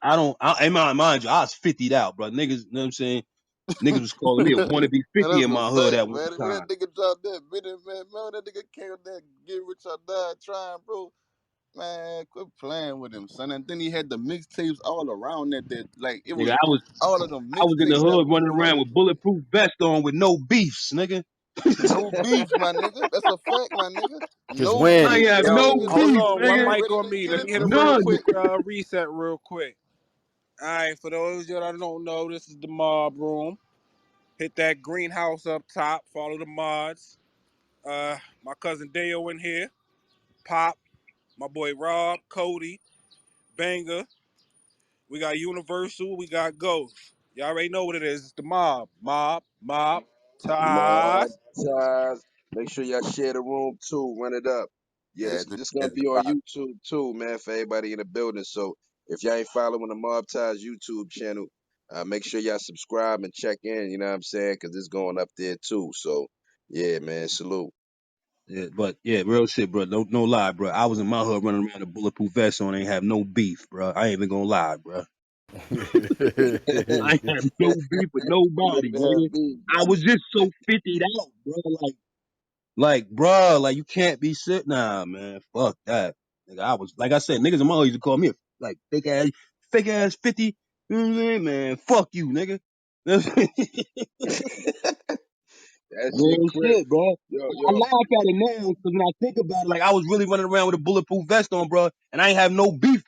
I don't. In my mind you, I was 50'd out, bro. Niggas, you know what I'm saying? Niggas was calling me a wannabe man, 50 that's in a my hood fact, at one man. When that time. nigga dropped that video, man, that nigga came with that get rich or die trying, bro. Man, quit playing with him, son. And then he had the mixtapes all around that like it Nigga, was all of them I was in the mixtapes that hood was running around crazy. with bulletproof vest on with no beefs, nigga. No beefs, my nigga. That's a fact, my nigga. Just No I win. ain't beefs. have Y'all no niggas Yo, hold beef, on, one nigga. mic ready on to me. get Let me hit a into real it. None. quick reset real quick. All right, for those of you that don't know, this is the mob room. Hit that greenhouse up top. Follow the mods. My cousin Dale in here. Pop. My boy Rob, Cody, Banger. We got Universal. We got Ghost. Y'all already know what it is. It's the mob. Mob. Mob Ties. ties. Make sure y'all share the room too. Run it up. Yeah, Yeah, this gonna at the be on bottom. YouTube too, man, for everybody in the building. So if y'all ain't following the Mob Ties YouTube channel, make sure y'all subscribe and check in. You know what I'm saying? Cause it's going up there too. So yeah, man, salute. Yeah, but yeah, real shit, bro. No lie, bro. I was in my hood running around with a bulletproof vest on. Ain't have no beef, bro. I ain't even gonna lie, bro. I ain't have no beef with You nobody, never had nigga. beef, I was just so 50'd out, bro. Bro, like you can't be sick. Nah, man. Fuck that. Nigga, I was like I said, niggas in my hood used to call me a fake ass 50. You know what I'm saying, man? Fuck you, nigga. that shit Real crib. shit, bro. Yo, I yo. laugh at it now because when I think about it, like I was really running around with a bulletproof vest on, bro, and I ain't have no beef.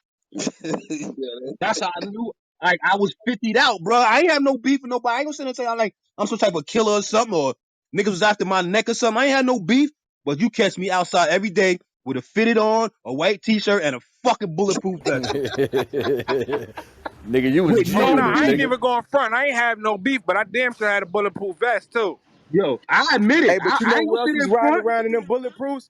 Yeah, That's how I knew. Like I was 50'd out, bro. I ain't have no beef with nobody. I ain't gonna sit there and say I'm some type of killer or something, or niggas was after my neck or something. I ain't had no beef, but you catch me outside every day with a fitted on, a white t-shirt, and a fucking bulletproof vest on. Nigga, you was With G Oh no no, Unit, I ain't beef. nigga. even going front. I ain't have no beef, but I damn sure had a bulletproof vest too. Yo, I admit it. Hey, but you I know ain't who gonna else sit was there in riding front. around in them bulletproofs?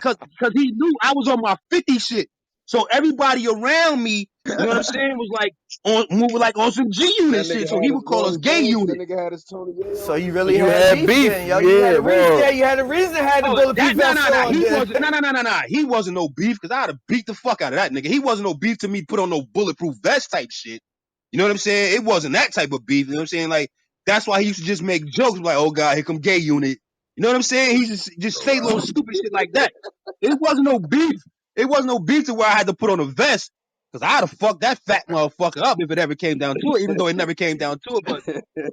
cause he knew I was on my 50 shit. So everybody around me, you know what I'm saying, was like on moving like on some G That unit nigga shit. So he had his would call us George gay Banks. That unit. nigga had his Tony So Yayo you and really You shit. had had beef beef, then, yo. You had yeah, a reason. Yeah, bro. you had a reason to have the Oh, bulletproof that vest nah. on He then. wasn't nah. He wasn't no beef because I'd have beat the fuck out of that nigga. He wasn't no beef to me put on no bulletproof vest type shit. You know what I'm saying? It wasn't that type of beef. You know what I'm saying? Like that's why he used to just make jokes like, "Oh God, here come gay unit." You know what I'm saying? He just say little Wow. stupid shit like that. It wasn't no beef. It wasn't no beef to where I had to put on a vest because I'd have fucked that fat motherfucker up if it ever came down to it. Even though it never came down to it, but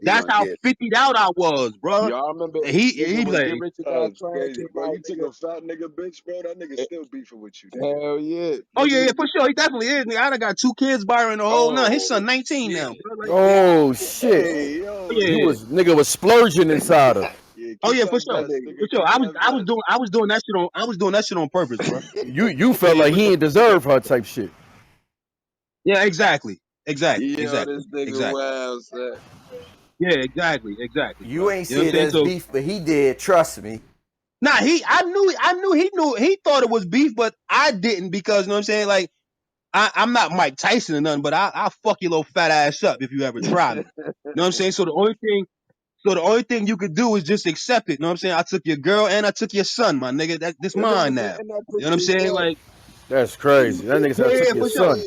He that's gonna how get 50'd out I was, bro. Y'all remember He nigga be when Get like, Rich or Die That's Trying crazy, came bro. out, You took nigga? a fat nigga, bitch, bro. That nigga Eh, still beefing with you, nigga. Hell yeah, "Oh nigga. yeah, for sure, he definitely is." Nigga, I done got 2 kids, Byron, the whole none. His Oh son 19 shit. now, bro. Like, Oh shit. Hey oh yo, You yeah. was nigga was splurging inside her. Yeah, Oh keep yeah, for that sure, That vest, nigga. for nigga. sure. Keep that vest. I was doing that shit on purpose, bro. You Yeah, felt yeah, like for he sure, didn't for sure. deserve her type shit. Yeah, exactly, Yo, this nigga exactly. wow, son. Yeah, exactly, You bro. ain't You know what see I'm it saying? as So beef, but he did. Trust me. nah, he knew he thought it was beef, but I didn't because you know what I'm saying. Like I'm not Mike Tyson or nothing, but I'll fuck your little fat ass up if you ever try me. You know what I'm saying? So the only thing you could do is just accept it. You know what I'm saying? I took your girl and I took your son, my nigga. This And mine now. I You took know what I'm your saying? son. Like, That's crazy. That nigga said I yeah, took your for sure. son.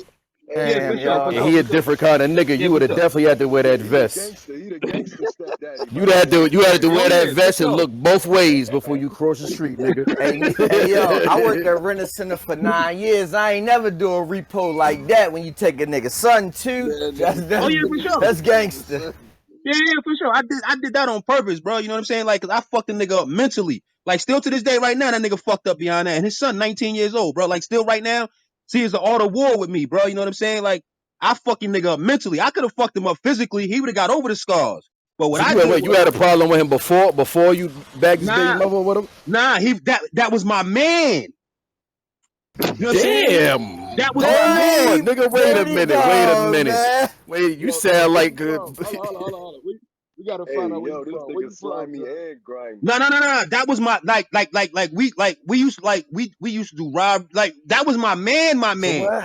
Hey, Yeah, hey, for Damn, sure, for yo. And sure, he for a sure. different kind of nigga. Yeah, You for would have sure. definitely had to wear yeah, that vest. he the gangster stepdaddy, You'd by the have way. to you had to Oh wear that yeah, for vest and sure. look both ways before you cross the street, nigga. Hey, yo, I worked at Renter Center for 9 years. I ain't never do a repo like that when you take a nigga son too. Man, That's nigga Oh that's took yeah, the for nigga sure. took that's the nigga gangster. son. Yeah, for sure. I did that on purpose, bro. You know what I'm saying? Like, cause I fucked the nigga up mentally. Like, still to this day, right now, that nigga fucked up beyond that. And his son, 19 years old, bro. Like, still right now, see, it's the art of war with me, bro. You know what I'm saying? Like, I fucking nigga up mentally. I could have fucked him up physically. He would have got over the scars. But what So I you had did what, you was, had a problem with him before you bagged his baby nah, mother with him? that was my man. You know what I'm saying? That Damn. was my Hold man. on, Dirty, nigga. dirty Wait a dog, minute. man. Wait, you Yo, sound where you like from? Hold on. We gotta find Hey, out where you yo, this from. Where nigga you from, slimy son? and grimy. No. That was my we used to we used to do rob like that was my man, my So man. what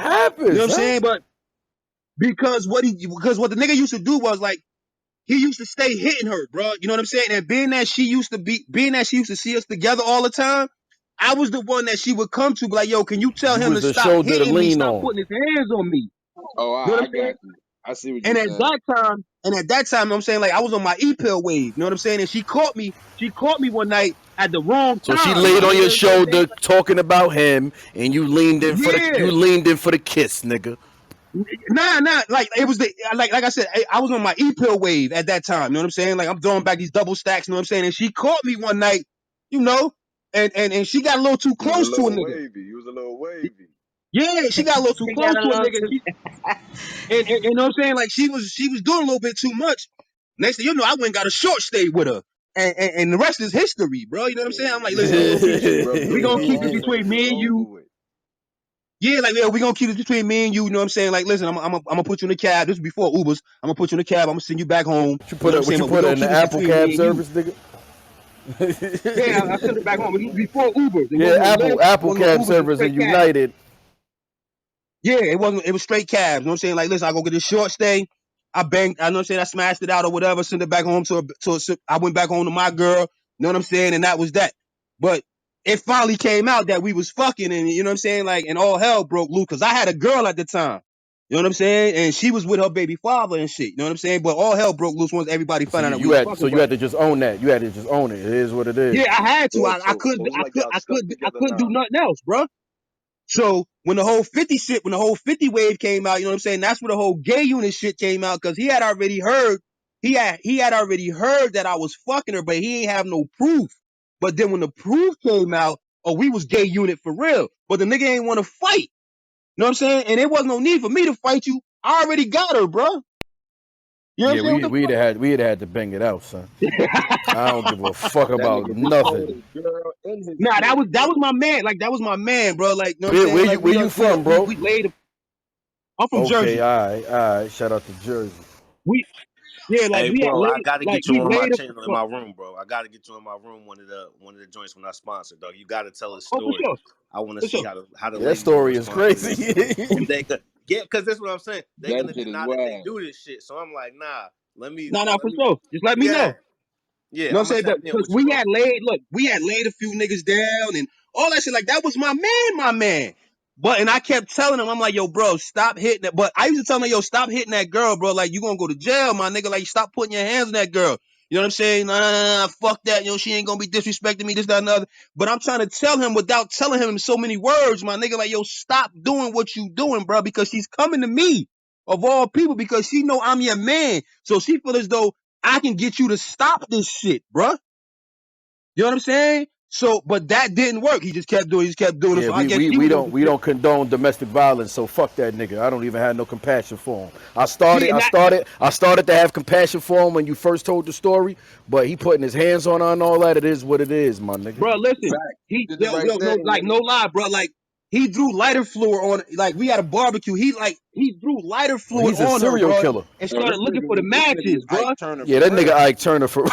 You know what happens, I'm huh? saying? But because what the nigga used to do was like he used to stay hitting her, bro. You know what I'm saying? And being that she used to see us together all the time, I was the one that she would come to, be like, yo, can you tell You him was to the stop shoulder to hitting me, lean stop on. putting his hands on me. Oh, You know what I I'm saying? got you. I see what you And saying. at that time, you know what I'm saying, like I was on my e-pill wave. You know what I'm saying? And she caught me one night at the wrong So she time, my laid on nigga. your You know what I'm saying? shoulder talking about him, and you leaned in for Yeah. the kiss, nigga. Nah. Like it was the like I said, I was on my e-pill wave at that time. You know what I'm saying? Like I'm throwing back these double stacks. You know what I'm saying? And she caught me one night, you know, and she got a little too You was a close to a little nigga. wavy. You was a little wavy. Yeah, she got a little too He close got a to a little nigga. too. And you know what I'm saying? Like she was doing a little bit too much. Next thing you know, I went and got a short stay with her. And the rest is history, bro. You know what I'm saying? I'm like, listen, Yo, she rubbed we you gonna so keep this hard that between it was me and over you. with. Yeah, like yeah, we gonna keep this between me and you. You know what I'm saying? Like, listen, I'm gonna put you in the cab. This is before Ubers. I'm gonna put you in the cab. I'm gonna send you back home. What you You know put what I'm her? What saying? you But we put her gonna in the keep this Apple between cab me and you. service, nigga? Yeah, I sent it back home. It was before Ubers. It Yeah, wasn't no Lyft. It Apple wasn't no cab Ubers. It was service and straight cab. United. Yeah, it wasn't. It was straight cabs. You know what I'm saying? Like, listen, I go get this short stay. I banged. I know what I'm saying. I smashed it out or whatever. Sent it back home I went back home to my girl. You know what I'm saying? And that was that. But it finally came out that we was fucking, and you know what I'm saying? Like, and all hell broke loose because I had a girl at the time. You know what I'm saying? And she was with her baby father and shit. You know what I'm saying? But all hell broke loose once everybody So found out that we was fucking. you But had to just own that. You had to just own it. It is what it is. yeah, I had to. Yo, so it's like y'all stuck I together couldn't do now. nothing else, bro. So when the whole 50 shit, when the whole 50 wave came out, you know what I'm saying? That's where the whole gay unit shit came out because he had already heard, he had already heard that I was fucking her, but he ain't have no proof. But then when the proof came out, oh, we was gay unit for real. But the nigga ain't want to fight. You know what I'm saying? And there wasn't no need for me to fight you. I already got her, bro. You know what I'm Yeah, saying? What we'd have had to bang it out, son. the fuck? I don't give a fuck That about nigga just told nothing. his girl and his Nah, kid, that was nigga. my man. Like that was my man, bro. Like, you know what I'm Where saying? Like where you from, bro? we laid. I'm from Okay, Jersey. all right. Shout out to Jersey. Yeah, like Hey, we had bro, I laid, gotta like get you we on my laid a, channel in my room, bro. I gotta get you in my room. One of the joints when I sponsor, dog. You gotta tell a oh, for story. sure, I want to for see sure. how the Yeah, that ladies gonna story is respond to this crazy. shit. If they could, yeah, because that's what I'm saying. They're That gonna shit is deny that they wild. do this shit. So I'm like, nah. Nah, Let for me. sure. Just let me know. Yeah, yeah. You know what I'm I'm gonna saying? But tap in because with you, bro. we had laid a few niggas down and all that shit. Like that was my man. But and I kept telling him, I'm like, yo, bro, stop hitting that. But I used to tell him, yo, stop hitting that girl, bro. Like you gonna go to jail, my nigga. Like stop putting your hands on that girl. You know what I'm saying? Nah, fuck that. You know, she ain't gonna be disrespecting me, this, that, and the other. But I'm trying to tell him without telling him in so many words, my nigga, like, yo, stop doing what you doing, bro, because she's coming to me of all people because she know I'm your man. So she feel as though I can get you to stop this shit, bruh. You know what I'm saying? So, but that didn't work. He just kept doing it. Yeah, So I guess she we was on don't some we shit. don't condone domestic violence, so fuck that nigga. I don't even have no compassion for him. I Yeah, started I not, started I started to have compassion for him when you first told the story, but he putting his hands on her and all that. It is what it is, my nigga. bro. Listen, Fact. You he did the yo, right yo, no, thing, like nigga. no lie, bro. Like he threw lighter fluid on. Like we had a barbecue. He threw lighter Oh, fluid he's a on her, serial bro, killer. and Oh, started looking for the this nigga was matches, Ike bro. Turner Yeah, for that nigga real. Ike Turner for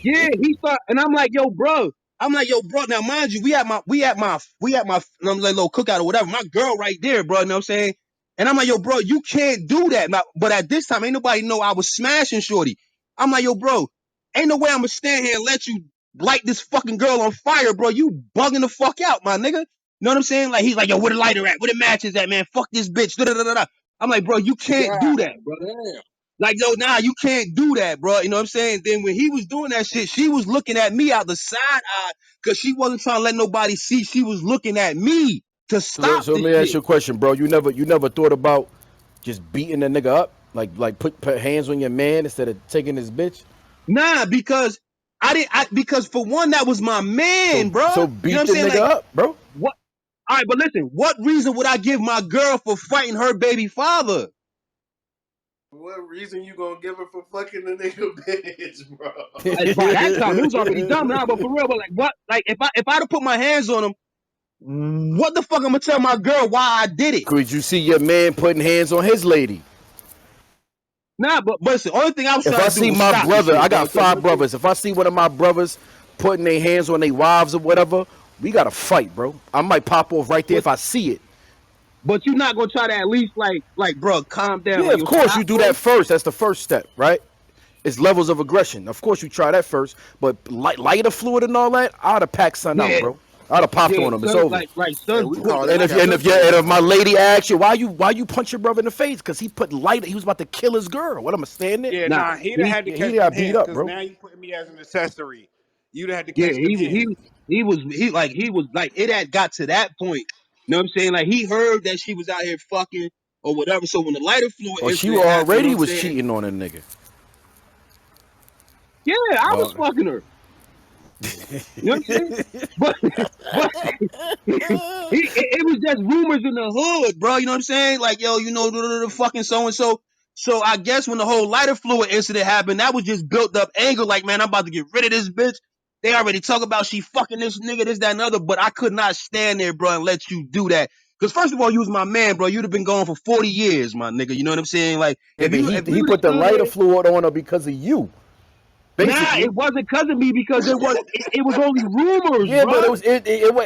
Yeah, he thought, and I'm like, yo, bro. I'm like, yo, bro. Now, mind you, we had my little cookout or whatever. My girl right there, bro. You know what I'm saying? And I'm like, yo, bro, you can't do that. Now, but at this time, ain't nobody know I was smashing shorty. I'm like, yo, bro, ain't no way I'm gonna stand here and let you light this fucking girl on fire, bro. You bugging the fuck out, my nigga. You know what I'm saying? Like he's like, yo, where the lighter at? Where the matches at, man? Fuck this bitch. Da da da da. I'm like, bro, you can't God do that, bro. damn. Like, yo, nah, you can't do that, bro. You know what I'm saying? Then when he was doing that shit, she was looking at me out the side eye because she wasn't trying to let nobody see. She was looking at me to so, stop so let the me ask shit. you a question, bro. You never thought about just beating the nigga up? Like put hands on your man instead of taking his bitch? Nah, because because for one, that was my man, bro. So You know what beat I'm the saying? nigga Like, up, bro. what? All right, but listen, what reason would I give my girl for fighting her baby father? What reason you gonna give her for fucking the nigga bitch, bro? By that time, it was already done now, but for real, but like, what? Like, if I'd have put my hands on him, what the fuck I'm gonna tell my girl why I did it? Could you see your man putting hands on his lady? Nah, but listen, only thing I was If trying I to do see was my stop the brother, shit, I bro. got Because 5 brothers. If I see one of my brothers putting their hands on their wives or whatever, we gotta fight, bro. I might pop off right there but if I see it. but you're not gonna try to at least like, bro, calm down, Yeah, like of yo, course you stop, do bro. that first. That's the first step, right? It's levels of aggression. Of course you try that first, but lighter fluid and all that, I'd have packed son out, Yeah, bro. I'd have popped yeah, on him. It's son, over. like Hey, son, we put call And that if Captain if my Save. lady asks you why you punch your brother in the face, because he put lighter, he was about to kill his girl. What, I'ma stand there? Yeah, nah, nah, he'd have he had to Yeah, he catch them got beat hands up, because bro. now you putting me as an accessory. You'd have had to yeah, catch them hands. he was like it had got to that point. You know what I'm saying? Like he heard that she was out here fucking or whatever. So when the lighter fluid Or she incident happened, you know what already I'm was saying? cheating on a nigga. Yeah, I was Uh, fucking her. You know what I'm saying? But but it was just rumors in the hood, bro. You know what I'm saying? Like, yo, you know, the fucking so and so. So I guess when the whole lighter fluid incident happened, that was just built up anger. Like, man, I'm about to get rid of this bitch. They already talk about she fucking this nigga, this, that, and other. But I could not stand there, bro, and let you do that. Because first of all, you was my man, bro. You'd have been gone for 40 years, my nigga. You know what I'm saying? Like, yeah, but if we he would have put the stood lighter there, fluid on her because of you, nah, it basically. wasn't because of me because it was only rumors, Yeah, bro. but it was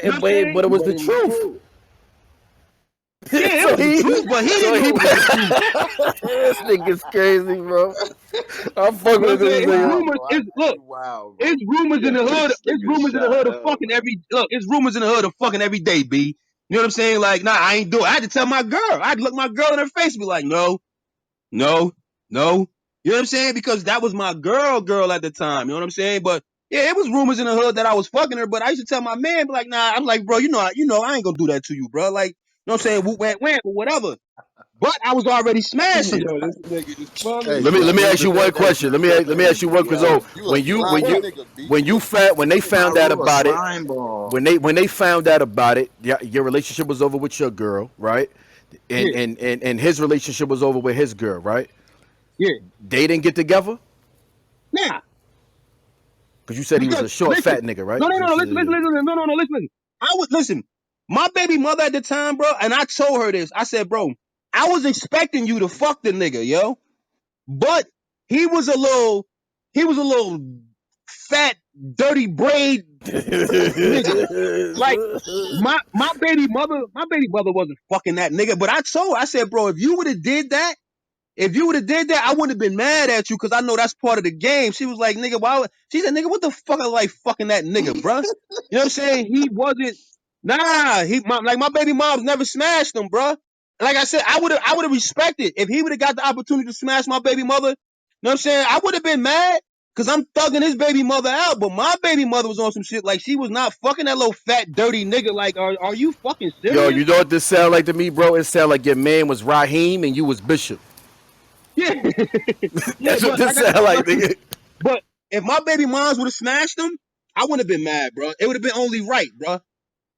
You know what I'm saying? but it was But the it was truth. true. Yeah, it so was the he truth, but he so didn't he know it was the truth. this nigga's crazy, bro. I'm fucking You know what with I'm saying? this It's nigga. Wow, rumors. bro. It's look. You wild, bro. It's rumors in Yo, the hood. this It's nigga rumors in the hood shot of hell, fucking man. every look. It's rumors in the hood of fucking every day, B. You know what I'm saying? Like, nah, I ain't do it. I had to tell my girl. I had to look my girl in her face and be like, no, no, no. You know what I'm saying? Because that was my girl at the time. You know what I'm saying? But yeah, it was rumors in the hood that I was fucking her. But I used to tell my man, be like, nah, I'm like, bro, I ain't gonna do that to you, bro. Like, you know what I'm saying? Whoop, wham, wham, or whatever. But I was already smashing her. Yo, this nigga is funny, Hey, bro. you Let me should have ask you been one at that question. Dipset Let me ask you interview, one question. Yo, bro. So You a slimy nigga, B. when they Ja found out Rule a about it, slime ball. when they found out about it, your relationship was over with your girl, right? Yeah, And his relationship was over with his girl, right? yeah. They didn't get together Nah, because you said he was because a short, listen, fat nigga, right? no, no, no, listen. I was listen. My baby mother at the time, bro, and I told her this. I said, bro, I was expecting you to fuck the nigga, yo. But he was a little fat, dirty braid nigga. Like my baby mother wasn't fucking that nigga. But I said, bro, if you would have did that, I wouldn't have been mad at you because I know that's part of the game. She was like, nigga, why? She said, nigga, what the fuck I like fucking that nigga, bruh? You know what I'm saying? He wasn't. Nah, my baby mom's never smashed him, bruh. Like I said, I would have respected if he would have got the opportunity to smash my baby mother. You know what I'm saying? I would have been mad because I'm thugging his baby mother out. But my baby mother was on some shit like she was not fucking that little fat dirty nigga. Like, are you fucking Yo, serious? you know what this sound like to me, bro? It sound like your man was Raheem and you was Bishop. Yeah, yeah. That's what But this like I said, sound like, nigga. but if my baby moms would have smashed him, I wouldn't have been mad, bro. It would have been only right, bro.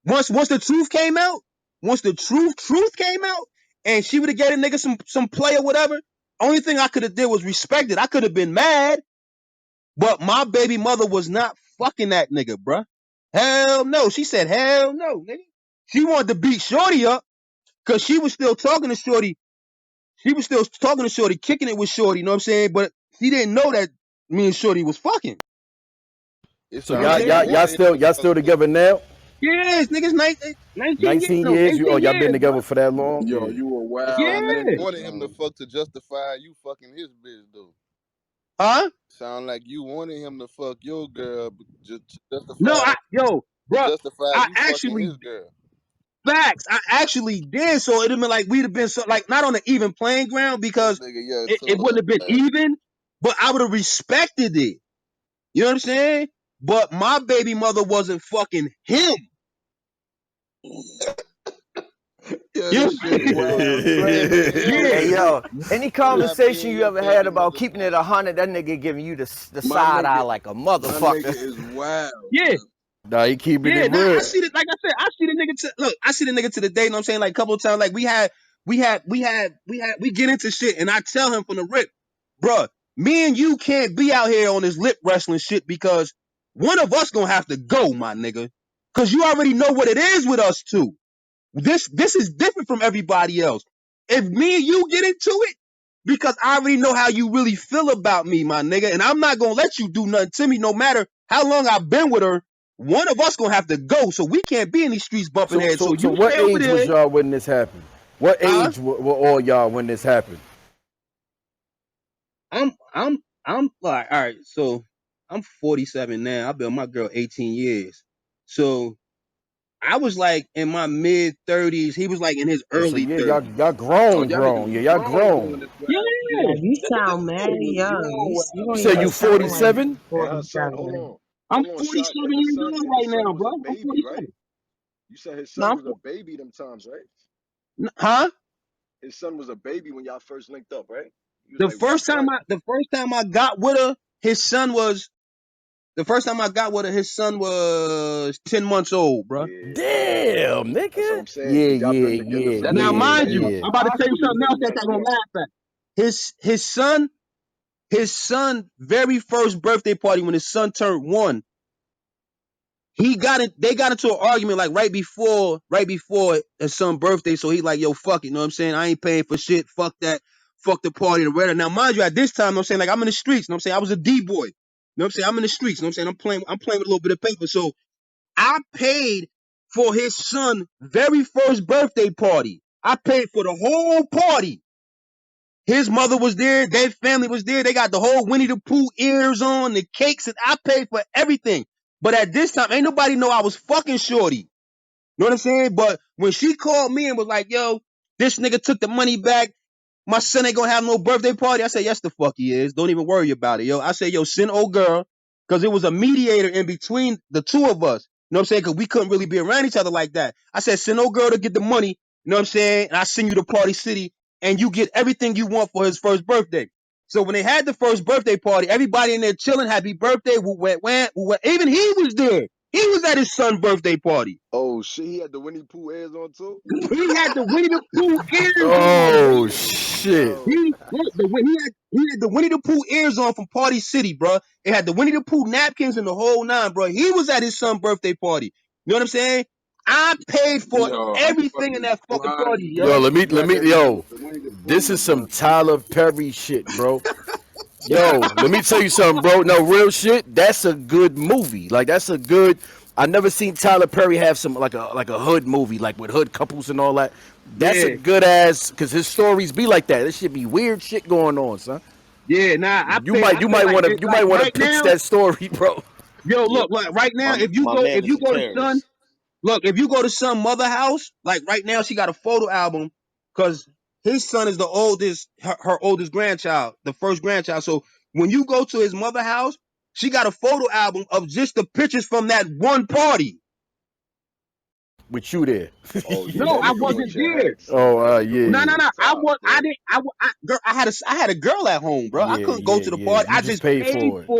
Once the truth came out, once the truth came out, and she would have gave a nigga some play or whatever, only thing I could have did was respect it. I could have been mad, but my baby mother was not fucking that nigga, bro. Hell no. She said hell no, nigga. She wanted to beat Shorty up because she was still talking to Shorty. She was still talking to Shorty, kicking it with Shorty, you know what I'm saying? But she didn't know that me and Shorty was fucking. It So You know what sounds I'm y'all like you saying? y'all y'all wanted him still to y'all fuck still too. together now? Yes, niggas 19 years, 19 no, years? 18 Y'all been years, bro. together for that long? Yo, Yeah. you a That wild sound like Yeah. nigga. a You good wanted him to time. fuck to justify you fucking his bitch, though. Huh? Sound like you wanted him to fuck your girl just to No, justify bro, I you fucking actually, his girl. facts, I actually did. So it'd have been like, we'd have been so, like, not on an even playing ground This because nigga young it too wouldn't up, have been man. even, but I would have respected it. You know what I'm saying? But my baby mother wasn't fucking him. Yeah, You know this what I'm shit saying? wild. Hey, hey, yo, Yeah. Hey yo, any You not conversation paying you your ever had baby about mother keeping it back. 100, that nigga giving you the My side eye nigga, like a my nigga motherfucker. is wild, Yeah. son. Nah, he keeping it Yeah, nah, I real. see it. Like I said, I see the nigga. I see the nigga to the day. You know what I'm saying? Like a couple of times, like we get into shit, and I tell him from the rip, bruh, me and you can't be out here on this lip wrestling shit because one of us gonna have to go, my nigga. Cause you already know what it is with us two. This is different from everybody else. If me and you get into it, because I already know how you really feel about me, my nigga, and I'm not gonna let you do nothing to me, no matter how long I've been with her. One of us gonna have to go, so we can't be in these streets bumping So heads. so So so you what stay over age was there, y'all when this happened? What huh? age were all y'all when this happened? I'm like, all right. So I'm 47 now. I've been with my girl 18 years. So I was like in my mid 30s. He was like in his Oh, so early yeah, 30s. y'all Oh, grown, y'all niggas grown. was Yeah, y'all grown grown. doing this wild shit. Yeah, Yeah, you sound mad Niggas was young. grown You You don't wild said even you shit. sound like 47? And her son, hold 47. on, I'm hold on, 47 Shock. And years old right his son now, was bro. a I'm baby, right? 47. You said his No, son was a baby them times, right? huh? His son was a baby when y'all first linked up, right? He was The like what, first time what? I got with her, his son was the first time I got with her, his son was 10 months old, bro. Yeah, Damn, that's what nigga. I'm saying. Yeah, Cause y'all yeah, been together yeah, for Now, yeah, minutes, mind right? you, yeah. I'm about to tell you Possibly something else within that that y'all gonna long. laugh at. His son very first birthday party when his son turned 1, they got into an argument like right before his son's birthday. So he like, yo, fuck it, you know what I'm saying? I ain't paying for shit. Fuck that. Fuck the party, the red. Now, mind you, at this time, you know what I'm saying, like I'm in the streets, you know what I'm saying? I was a D-boy. You know what I'm saying? I'm in the streets, you know what I'm saying? I'm playing with a little bit of paper. So I paid for his son's very first birthday party. I paid for the whole party. His mother was there. Their family was there. They got the whole Winnie the Pooh ears on, the cakes, and I paid for everything. But at this time, ain't nobody know I was fucking shorty. You know what I'm saying? But when she called me and was like, yo, this nigga took the money back. My son ain't gonna have no birthday party. I said, yes, the fuck he is. Don't even worry about it, yo. I said, yo, send old girl, because it was a mediator in between the two of us. You know what I'm saying? Because we couldn't really be around each other like that. I said, send old girl to get the money. You know what I'm saying? And I send you to Party City, and you get everything you want for his first birthday. So when they had the first birthday party, everybody in there chilling, happy birthday. Even he was there. He was at his son's birthday party. Oh shit, he had the Winnie Pooh ears on too? He had the Winnie the Pooh ears on, bro. Oh shit. Yo. He had the Winnie the Pooh ears on from Party City, bro. It had the Winnie the Pooh napkins and the whole nine, bro. He was at his son's birthday party. You know what I'm saying? I paid for Yo, I'm everything in fucking that fucking party, crying, Yo, yo. bro. let You me got that nigga yo. with the Winnie the Pooh This in the is some front. Tyler Perry shit, bro. Yo, let me tell you something, bro. No real shit. That's a good movie. Like that's a good. I never seen Tyler Perry have some like a hood movie, like with hood couples and all that. That's a Yeah, good ass because his stories be like that. There should be weird shit going on, son. yeah. Nah, You might you might like want to it, you like might want to right pitch now. that story, bro. Yo, Yeah, look, like right now, my man if is you a go to Sun, terrorist. look, if you go to Sun Mother House, like right now, she got a photo album because his son is the oldest, her oldest grandchild, the first grandchild. So when you go to his mother house, she got a photo album of just the pictures from that one party. With you there. Oh yeah, No, that I nigga wasn't went to there. X. Oh, That nigga yeah, went No, yeah, no, to the no. I top, was. I bro. didn't. Girl, I had a girl at home, bro. I yeah, couldn't go yeah, to the yeah. party. You just paid for it.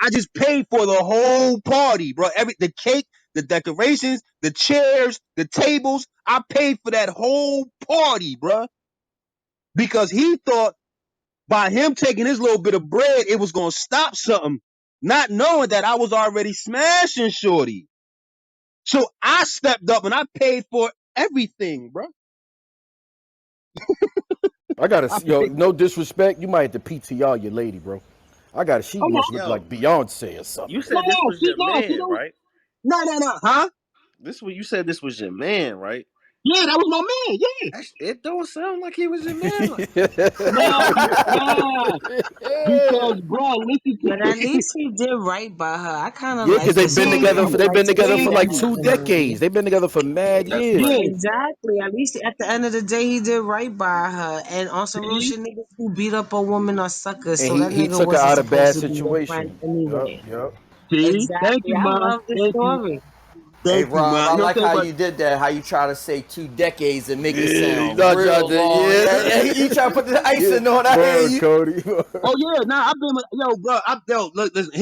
I just paid for the whole party, bro. The cake, the decorations, the chairs, the tables. I paid for that whole party, bro, because he thought by him taking his little bit of bread, it was gonna stop something, not knowing that I was already smashing shorty. So I stepped up and I paid for everything, bro. I gotta I yo, paid. no disrespect. You might have to PTR your lady, bro. I got she Oh no, must look Yo, like Beyonce or you something, man. said this was your she man, don't. right? No, huh? This what you said. This was your man, right? Yeah, that was my man. Yeah. It don't sound like he was your man. Nah, because bro, listen But to at least he did right by her. I kind of Yeah, because like the story. I would they've like been to together see for that like exactly. 2 decades. happening. They've been together for Yeah, mad that's years. Yeah, crazy. Exactly. At least at the end of the day, he did right by her. And on some real see, shit, niggas who beat up a woman are suckers. And So that he nigga took her wasn't out of supposed bad to be your friend situation. Yup, anyway. yup. see. Thank Exactly. you, I ma. love the Thank you, story. Hey thank you, Rob, ma. I You know what like I'm saying? how But you did that. How you try to say 2 decades and make it Yeah, you sound know, I real to, long. Yeah, yeah. yeah. You try to put the Yeah, icing on. I hear word, you. Cody. oh yeah, nah, I've been with yo, bro. Look, listen,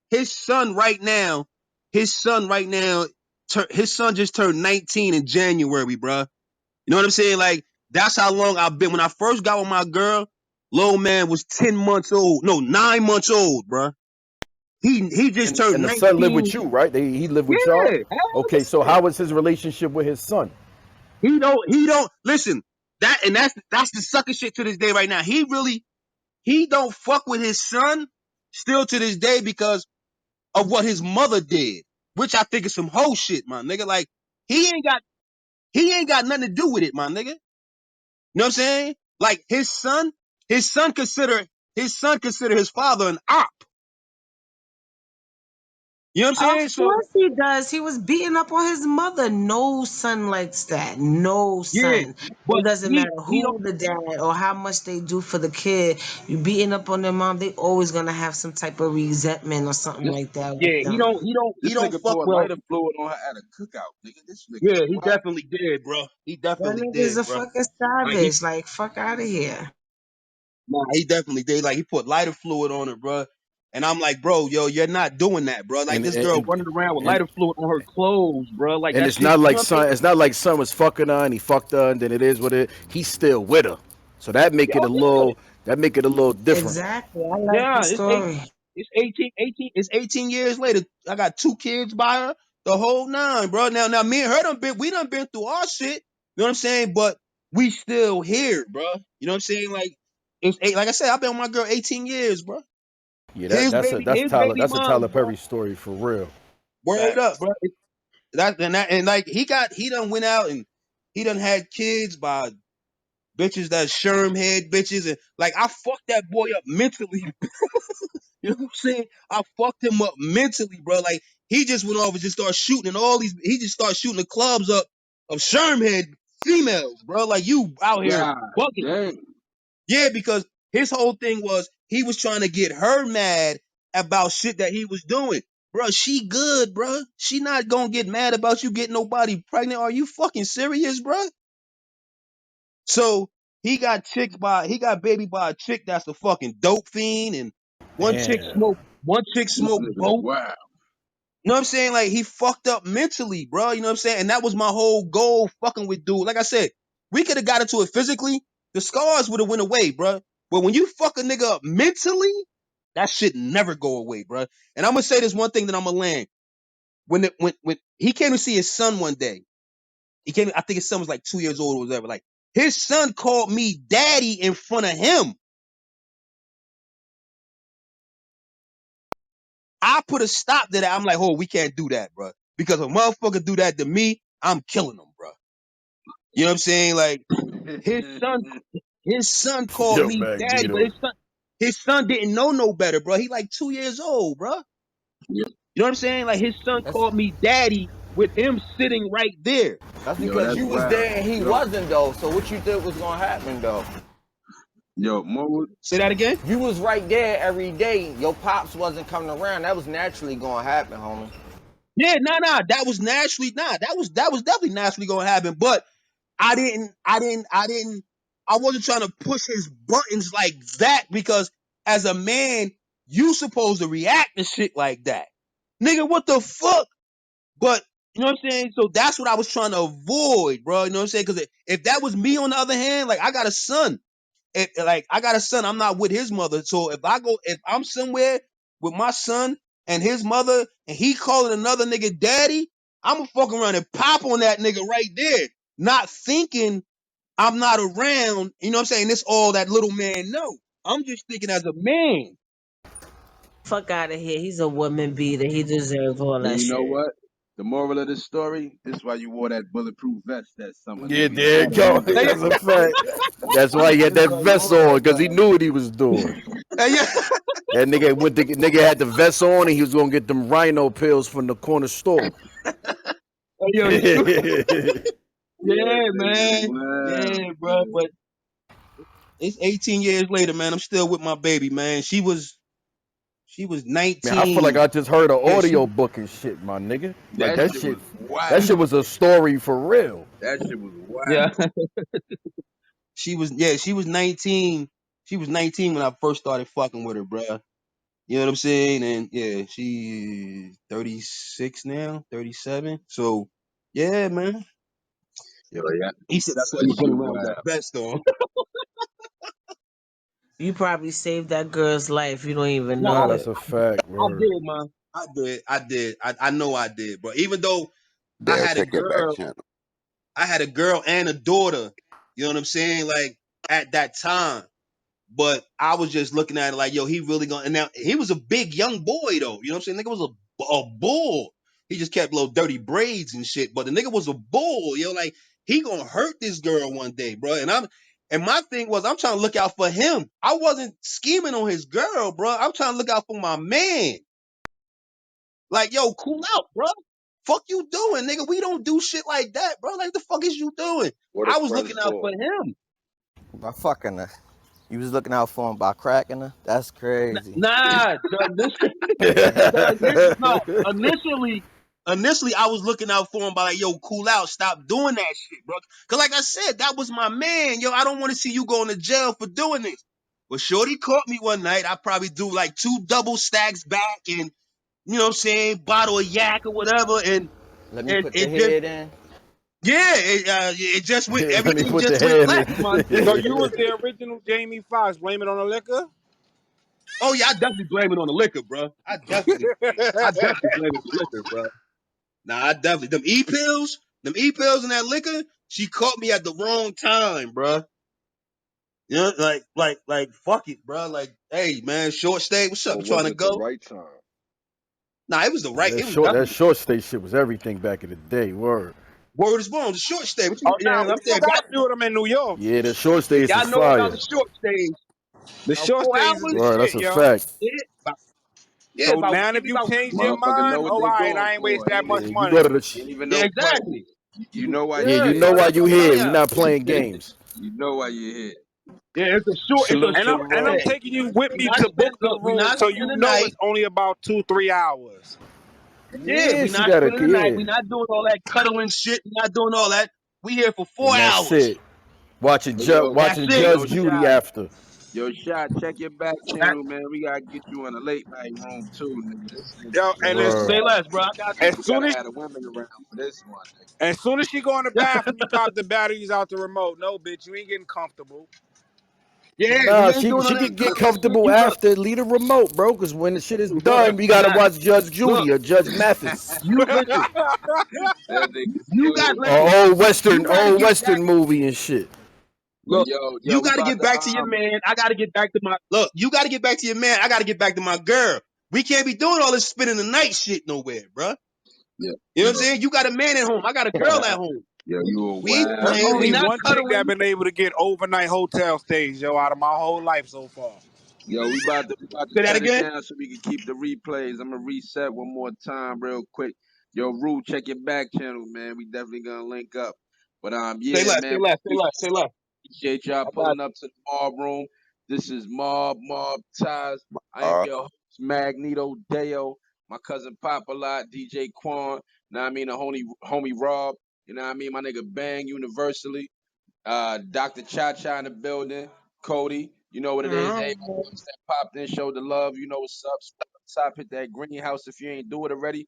his son right now, his son just turned 19 in January, bro. You know what I'm saying? Like that's how long I've been. When I first got with my girl, little man was 10 months old. No, 9 months old, bro. He just turned And the son lived 19. with you, right? He lived with y'all. Yeah, hell Okay, so yeah. how was his relationship with his son? He don't listen. That's the sucker shit to this day right now. He don't fuck with his son still to this day because of what his mother did, which I think is some whole shit, my nigga. Like he ain't got he ain't got nothing to do with it, my nigga. You know what I'm saying? Like his son consider his father an op. You know what I'm Of saying? So course he does. He was beating up on his mother. No son likes that. No yeah, son. but It doesn't he matter he don't who the dad or how much they do for the kid. You beating up on their mom, they always gonna have some type of resentment or something This like that with yeah them. he this don't nigga fuck poured well. lighter fluid on her at a cookout, nigga. This nigga is Yeah, he wild. definitely did, bro. He That definitely nigga's did, a bro. fucking Like he savage. Like fuck out of here. nah, he definitely did. Like he put lighter fluid on her, bro. And I'm like, bro, yo, you're not doing that, bro. Like And this girl running around with and lighter fluid on her clothes, bro. Like and that it's shit. not You like know what I'm saying? son. It's not like son was fucking her and he fucked her and then it is what it. He's still with her, so that make it Oh a yeah, little. That make it a little different. Exactly. I like the yeah. story. It's 18. It's 18 years later. I got 2 kids by her. The whole nine, bro. Now, me and her we done been through our shit. You know what I'm saying? But we still here, bro. You know what I'm saying? Like like I said, I've been with my girl 18 years, bro. Yeah, His baby That's a mom, Tyler bro. Perry story for real. Word up, Facts. bro. And like he done went out and he done had kids by bitches that sherm head bitches and like I fucked that boy up mentally. You know what I'm saying? I fucked him up mentally, bro. Like he just went off and just started shooting and all these. He just started shooting the clubs up of Shermhead females, bro. Like you out here God bugging. damn. Yeah, because his whole thing was he was trying to get her mad about shit that he was doing. Bro, she good, bro. She not gonna get mad about you getting nobody pregnant. Are you fucking serious, bro? So he got baby by a chick that's a fucking dope fiend, and Damn. one chick This smoke nigga is dope. wild. You know what I'm saying? Like he fucked up mentally, bro. You know what I'm saying? And that was my whole goal fucking with dude. Like I said, we could have got into it physically. The scars would have went away, bro. But when you fuck a nigga up mentally, that shit never go away, bro. And I'm gonna say this one thing that I'm gonna land. When he came to see his son one day, I think his son was like 2 years old or whatever. Like his son called me daddy in front of him. I put a stop to that. I'm like, oh, we can't do that, bro. Because if a motherfucker do that to me, I'm killing them, bro. You know what I'm saying? Like his son called Yo, me daddy, but Magneto. his son didn't know no better, bro. He like 2 years old, bro. Yo, You know what I'm saying? Like his son That's called me daddy with him sitting right there. that's yo, because that's you was wild. there and he Yo, wasn't though. So what you think was gonna happen though? yo, more. Say that again? You was right there every day. Your pops wasn't coming around. That was naturally gonna happen, homie. Yeah, nah. That was naturally That was definitely naturally gonna happen. But I wasn't trying to push his buttons like that because as a man, you supposed to react to shit like that. Nigga, what the fuck? But you know what I'm saying? So that's what I was trying to avoid, bro. You know what I'm saying? Because if that was me on the other hand, like I got a son. Like I got a son, I'm not with his mother. So if I'm somewhere with my son and his mother and he calling another nigga daddy, I'ma fuck around and pop on that nigga right there. Not thinking I'm not around, you know what I'm saying? This all that little man know. I'm just thinking as a man. Fuck out of here. He's a woman beater. He deserves all And that you know shit. what? The moral of this story, this is why you wore that bulletproof vest that summer, Yeah, nigga. You there you had a go. nigga Hey, That's ready. a fact. That's why he had This is that why you vest wore on, that because he bad. knew what he was doing. yeah. That nigga had the vest on and he was gonna get them rhino pills from the corner store. Hey, yo, Yeah, yeah, nigga. man. Wow. Yeah, bro. But it's 18 years later, man. I'm still with my baby, man. She was Man, I feel like 19. I just heard an Yeah, audio book and shit, my nigga. Like That shit was that wild. shit was a story for real. That shit was yeah. wild. She was 19. She was 19 when I first started fucking with her, bro. You know what I'm saying? And yeah, she's 36 now, 37. So yeah, man. Yo, yeah. He said that's why That you shit running around with that wild. vest on. You probably saved that girl's life. You don't even Nah, know No, that's it. a fact, I word. did, man. I did. I know I did, bro. Even though I Dad, had a check your back girl, channel. I had a girl and a daughter. You know what I'm saying? Like at that time. But I was just looking at it like, yo, he really gonna. And now he was a big young boy though. You know what I'm saying? Nigga was a bull. He just kept little dirty braids and shit. But the nigga was a bull. Yo, like he gonna hurt this girl one day, bro. And my thing was, I'm trying to look out for him. I wasn't scheming on his girl, bro. I'm trying to look out for my man. Like, yo, cool out, bro. Fuck you doing, nigga? We don't do shit like that, bro. Like, the fuck is you doing? What are I was friends looking out for for? him. By fucking her. You was looking out for him by cracking her? That's crazy. Nah, no. Initially, I was looking out for him by like, yo, cool out, stop doing that shit, bro. Cause like I said, that was my man, yo. I don't want to see you going to jail for doing this. But Shorty caught me one night. I probably do like 2 double stacks back, and you know what I'm saying, bottle of yak or whatever, and Let me and put the it just, head in. yeah, it just went, Let me everything put just the went hand left, my nigga. So you in. was the original Jamie Foxx. Blame it on the liquor. Oh yeah, I definitely blame it on the liquor, bro. I definitely blame it on the liquor, bro. Nah, I definitely them e pills and that liquor. She caught me at the wrong time, bro. You know, like, fuck it, bro. Like, hey, man, short stay. What's up? Or You trying was to it the go? right time? Nah, it was the right. that It was short that definitely short stay shit was everything back in the day, word. word is born. The short stay. What you? Oh, Yeah, now I'm we saying, still got a few of them in New York. Yeah, the short stays is y'all know about fire. the short stays. The About short stays is 4 hours. the Word, that's shit, a yo. fact. Yeah, about, yeah, So about now give if me you about change your 2 weeks. Motherfucker know mind, what all they right, going I ain't waste for. that Yeah, much you go to money. the Ain't even Yeah, no play. exactly. You know why yeah, you Yeah, you here. know so why that's you what I'm here. telling We y'all. not playing games. You know why you here. Yeah, it's a short. It's a Salute And to I'm the and I'm room. hey. taking you with We me not to spend. book the Look, we room, not so spending you the know night. it's only about 2-3 hours. Yeah, Yeah, we she not got a spending the night. yeah. We not doing all that cuddling shit. We not doing all that. We here for four And that's hours. it. Watching Hey yo, That's watching hey it. yo, Judge Judy shot. after. Yo, shot, check your back That, channel, man. We gotta get you in a late night room too, nigga. This nigga Yo, and crazy. Word. say less, bro. I got you. as We soon gotta as have the women around for this one, nigga. as soon as she go in the bathroom, you pop the batteries out the remote. No, bitch, you ain't getting comfortable. Yeah, we Nah, ain't she doing all she that could get cuddling shit. comfortable You look, after. Leave the remote, bro. Cause when the shit is done, we gotta nah, watch Judge look. Judy or Judge Mathis. You listen. That nigga You got stupid. listen. Or You got to old get back. Western movie and shit. But Look, yo, you we got to about get to back to your man. I got to get back to my look. You got to get back to your man. I got to get back to my girl. We can't be doing all this spending the night shit nowhere, bruh. Yeah, You know what I'm yo, saying? You got a man at home. I got a girl at home. yo, you a We ain't wild There's playing. We only nigga. not one chick that cuddling. been able to get overnight hotel stays, yo, out of my whole life so far. Yo, we about to Say that shut it again. down so we can keep the replays. I'm gonna reset one more time real quick. Yo, Rue, check your back channel, man. We definitely gonna link up. But Say yeah, less. Say man. less. Say less. Say less. Appreciate y'all I got pulling up to the mob room. This is Mob Ties. I am Uh, your host, Magneto Deo. My cousin Papa Lot, DJ Quan. Know what I mean? The homie Rob. You know what I mean? My nigga Bang Universally. Dr. Cha Cha in the building. Cody. You know what it is. Everybody else that popped in, showed the love. You know what's up. Stop, hit that greenhouse if you ain't do it already.